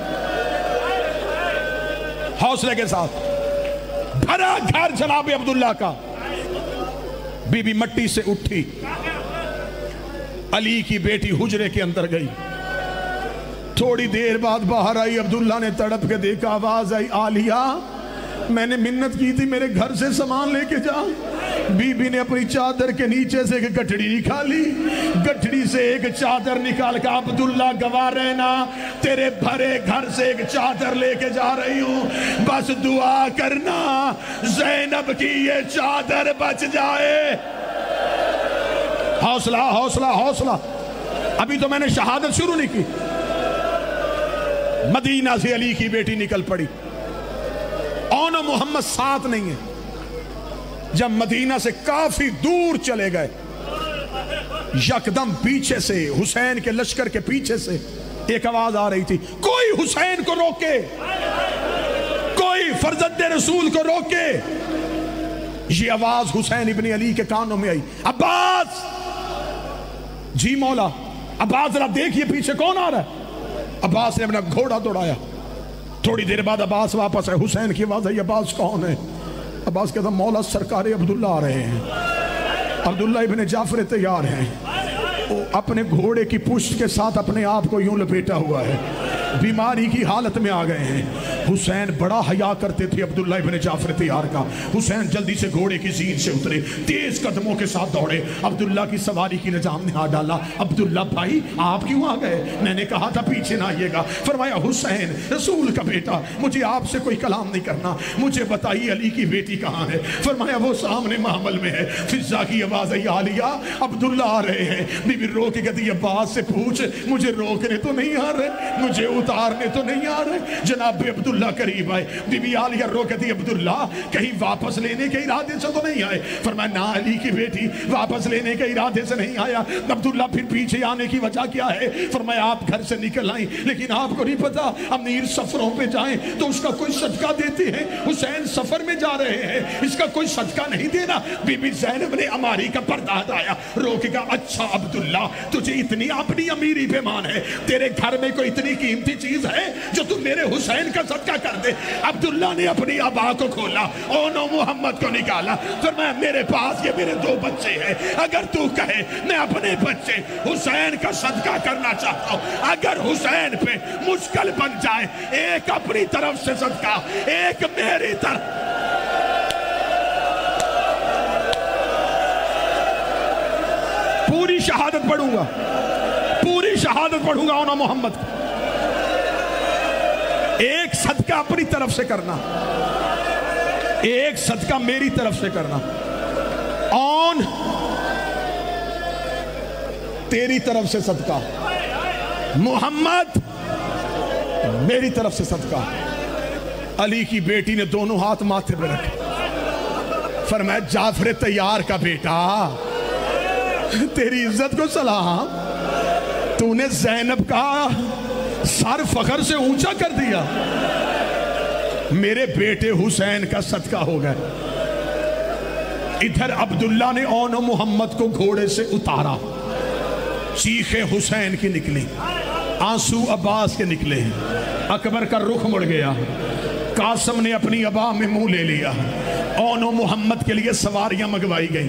حوصلے کے ساتھ بھرا گھر جناب عبداللہ کا. بی بی مٹی سے اٹھی, علی کی بیٹی حجرے کے اندر گئی. تھوڑی دیر بعد باہر آئی. عبداللہ نے تڑپ کے دیکھا. آواز آئی عالیہ میں نے منت کی تھی میرے گھر سے سامان لے کے جا. بی بی نے اپنی چادر کے نیچے سے ایک گٹھڑی نکالی, گٹھڑی سے ایک چادر نکال کے عبداللہ گواہ رہنا تیرے بھرے گھر سے ایک چادر لے کے جا رہی ہوں, بس دعا کرنا زینب کی یہ چادر بچ جائے. حوصلہ حوصلہ حوصلہ. ابھی تو میں نے شہادت شروع نہیں کی. مدینہ سے علی کی بیٹی نکل پڑی. اون محمد ساتھ نہیں ہے. جب مدینہ سے کافی دور چلے گئے, یکدم پیچھے سے حسین کے لشکر کے پیچھے سے ایک آواز آ رہی تھی, کوئی حسین کو روکے, کوئی فرزند رسول کو روکے. یہ آواز حسین ابن علی کے کانوں میں آئی. عباس, جی مولا. عباس ذرا دیکھئے پیچھے کون آ رہا ہے. عباس نے اپنا گھوڑا دوڑایا. تھوڑی دیر بعد عباس واپس ہے. حسین کی آواز ہے عباس کون ہے؟ عباس کہتا مولا سرکار عبداللہ آ رہے ہیں. عبداللہ ابن جعفر تیار ہیں, وہ اپنے گھوڑے کی پشت کے ساتھ اپنے آپ کو یوں لپیٹا ہوا ہے, بیماری کی حالت میں آ گئے ہیں. حسین بڑا حیا کرتے تھے عبداللہ ابن جعفر تیار کا. حسین جلدی سے گھوڑے کی زین سے اترے, تیز قدموں کے ساتھ دوڑے. عبداللہ کی سواری کی نظام نے ہاتھ ڈالا. عبداللہ بھائی آپ کیوں آ گئے؟ میں نے کہا تھا پیچھے نہ آئیے گا. فرمایا حسین رسول کا بیٹا مجھے آپ سے کوئی کلام نہیں کرنا, مجھے بتائیے علی کی بیٹی کہاں ہے؟ فرمایا وہ سامنے محمل میں ہے. فضا کی آواز آئی عالیہ عبداللہ آ رہے ہیں. بی بی رو کے کہتی عباس سے پوچھ مجھے روکنے تو نہیں آ رہے, مجھے اتارنے تو نہیں آ رہے. جناب عبداللہ قریب آئے. بی بی عالیہ رو کہتی عبداللہ کہیں واپس لینے کے ارادے سے تو نہیں آئے؟ فرمایا نا علی کی بیٹی واپس لینے کے ارادے سے نہیں آیا. عبداللہ پھر پیچھے آنے کی وجہ کیا ہے؟ فرمایا آپ گھر سے نکل آئیں لیکن آپ کو نہیں پتا امیر سفروں پہ جائیں تو اس کا کوئی صدقہ دیتے ہیں. حسین سفر میں جا رہے ہیں, اس کا کوئی صدقہ نہیں دینا. بی بی زینب نے اماری کا پردہ ہٹایا. رو کے کہا اچھا عبداللہ تجھے اتنی اپنی امیری پہ مان ہے, تیرے گھر میں کوئی اتنی قیمتی چیز ہے جو تم میرے حسین کا صدقہ کر دے. عبداللہ نے اپنی ابا کو کھولا, اونو محمد کو نکالا. فرمایا میرے پاس یہ میرے 2 بچے ہیں, اگر تو کہے میں اپنے بچے حسین کا صدقہ کرنا چاہتا ہوں, اگر حسین پہ مشکل بن جائے ایک اپنی طرف سے صدقہ ایک میری طرف. پوری شہادت پڑھوں گا, پوری شہادت پڑھوں گا اونا محمد. ایک صدقہ اپنی طرف سے کرنا, ایک صدقہ میری طرف سے کرنا. اون تیری طرف سے صدقہ, محمد میری طرف سے صدقہ. علی کی بیٹی نے دونوں ہاتھ ماتھے پہ رکھے. فرمایا جعفر تیار کا بیٹا تیری عزت کو سلام, تو نے زینب کا سر فخر سے اونچا کر دیا. میرے بیٹے حسین کا صدقہ ہو گئے. ادھر عبداللہ نے اون محمد کو گھوڑے سے اتارا. چیخیں حسین کی نکلی, آنسو عباس کے نکلے. اکبر کا رخ مڑ گیا. قاسم نے اپنی ابا میں منہ لے لیا. اون محمد کے لیے سواریاں منگوائی گئیں.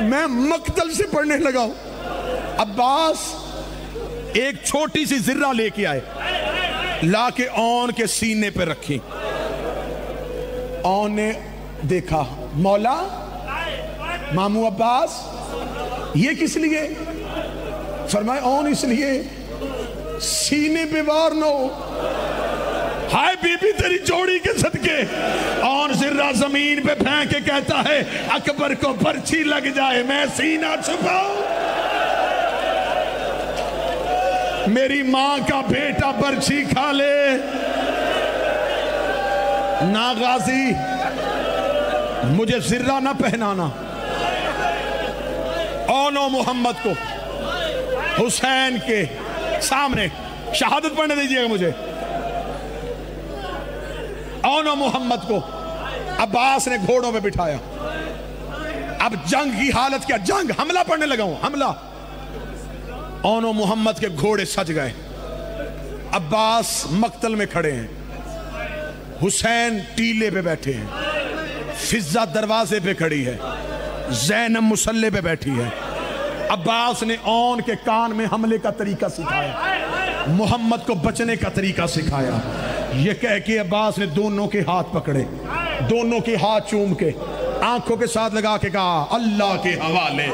میں مقتل سے پڑھنے لگا ہوں۔ عباس ایک چھوٹی سی ذرہ لے کے آئے، لا کے اون کے سینے پہ رکھی۔ اون نے دیکھا، مولا مامو عباس یہ کس لیے؟ فرمائے اون اس لیے سینے پہ وار نہ ہو۔ ہائے بی بی تیری جوڑی کے صدقے۔ اور ذرہ زمین پہ پھینک کے کہتا ہے اکبر کو برچھی لگ جائے میں سینہ چھپاؤں، میری ماں کا بیٹا برچھی کھا لے۔ نا غازی مجھے ذرہ نہ پہنانا۔ اونو محمد کو حسین کے سامنے شہادت پڑھنے دیجئے گا مجھے۔ اونو محمد کو عباس نے گھوڑوں پہ بٹھایا۔ اب جنگ کی حالت کیا؟ جنگ، حملہ پڑھنے لگا ہوں، حملہ۔ اونو محمد کے گھوڑے سج گئے، عباس مقتل میں کھڑے ہیں، حسین ٹیلے پہ بیٹھے ہیں، فضہ دروازے پہ کھڑی ہے، زینب مسلح پہ بیٹھی ہے۔ عباس نے اون کے کان میں حملے کا طریقہ سکھایا، محمد کو بچنے کا طریقہ سکھایا۔ یہ کہہ کے عباس نے دونوں کے ہاتھ پکڑے، دونوں کے ہاتھ چوم کے آنکھوں کے ساتھ لگا کے کہا اللہ کے حوالے۔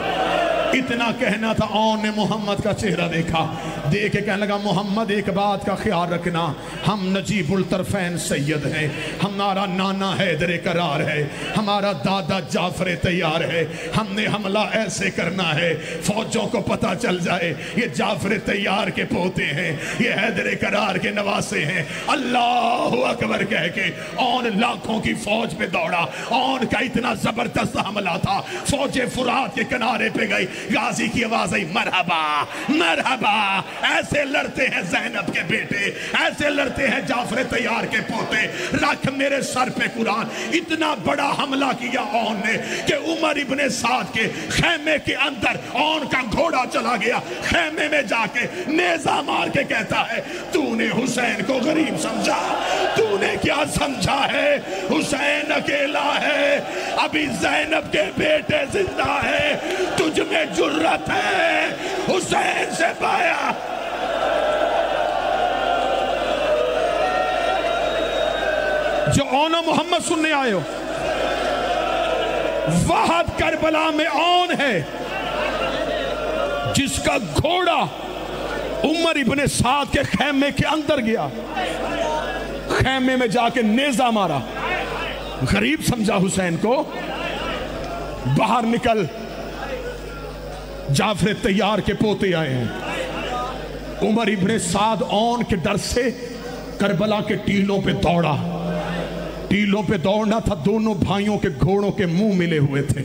اتنا کہنا تھا، اون نے محمد کا چہرہ دیکھا، دیکھ کے کہنے لگا محمد ایک بات کا خیال رکھنا، ہم نجیب الطرفین سید ہیں، ہمارا نانا حیدر کرار ہے، ہمارا دادا جعفر تیار ہے، ہم نے حملہ ایسے کرنا ہے فوجوں کو پتہ چل جائے یہ جعفر تیار کے پوتے ہیں، یہ حیدر کرار کے نواسے ہیں۔ اللہ اکبر کہہ کے اون لاکھوں کی فوج پہ دوڑا۔ اون کا اتنا زبردست حملہ تھا، فوج فرات کے کنارے پہ گئی، غازی کی آواز آئی مرحبا مرحبا، ایسے لڑتے ہیں زینب کے بیٹے، ایسے لڑتے ہیں جعفر تیار کے پوتے، رکھ میرے سر پہ قرآن۔ اتنا بڑا حملہ کیا اون نے کہ عمر ابن سعد کے خیمے کے اندر اون کا گھوڑا چلا گیا، خیمے میں جا کے نیزہ مار کے کہتا ہے تو نے حسین کو غریب سمجھا، تو نے کیا سمجھا ہے حسین اکیلا ہے، ابھی زینب کے بیٹے زندہ ہے، تجھ میں جرت ہے حسین سے پایا۔ جو اون محمد سننے آئے ہو، وحد کربلا میں اون ہے جس کا گھوڑا عمر ابن سعد کے خیمے کے اندر گیا، خیمے میں جا کے نیزہ مارا، غریب سمجھا حسین کو، باہر نکل، جعفر تیار کے پوتے آئے ہیں۔ عمر ابن سعد اون کے ڈر سے کربلا کے ٹیلوں پہ دوڑا، ٹیلوں پہ دوڑنا تھا، دونوں بھائیوں کے گھوڑوں کے منہ ملے ہوئے تھے۔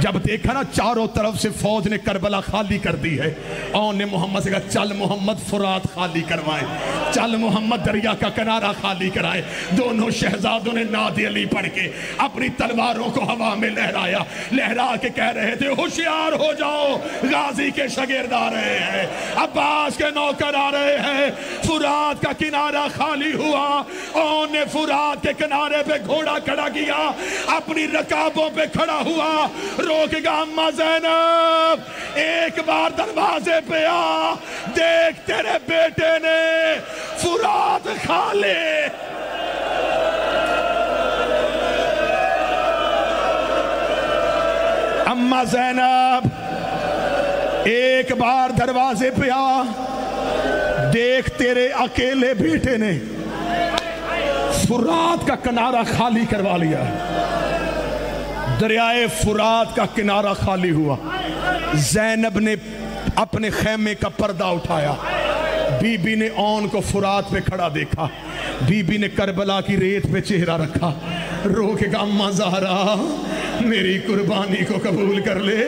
جب دیکھا نا چاروں طرف سے فوج نے کربلا خالی کر دی ہے، اون نے محمد سے کہا چل محمد فرات خالی کروائیں، چل محمد دریا کا کنارہ خالی کرائیں۔ دونوں شہزادوں نے ناد علی پڑھ کے اپنی تلواروں کو ہوا میں لہرایا، لہرا کے کہہ رہے تھے ہوشیار ہو جاؤ، غازی کے شاگرد آ رہے ہیں، عباس کے نوکر آ رہے ہیں۔ فرات کا کنارہ خالی ہوا، اون نے فرات کے کنارے پہ گھوڑا کھڑا کیا، اپنی رکابوں پہ کھڑا ہوا، روک گا اماں زینب ایک بار دروازے پہ آ، دیکھ تیرے بیٹے نے فرات کھا لے۔ اماں زینب ایک بار دروازے پہ آ، دیکھ تیرے اکیلے بیٹے نے فرات کا کنارہ خالی کروا لیا۔ دریائے فرات کا کنارہ خالی ہوا، زینب نے اپنے خیمے کا پردہ اٹھایا، بی بی نے اون کو فرات پہ کھڑا دیکھا، بی بی نے کربلا کی ریت پہ چہرہ رکھا، رو کے کہا اماں زہرا میری قربانی کو قبول کر لے،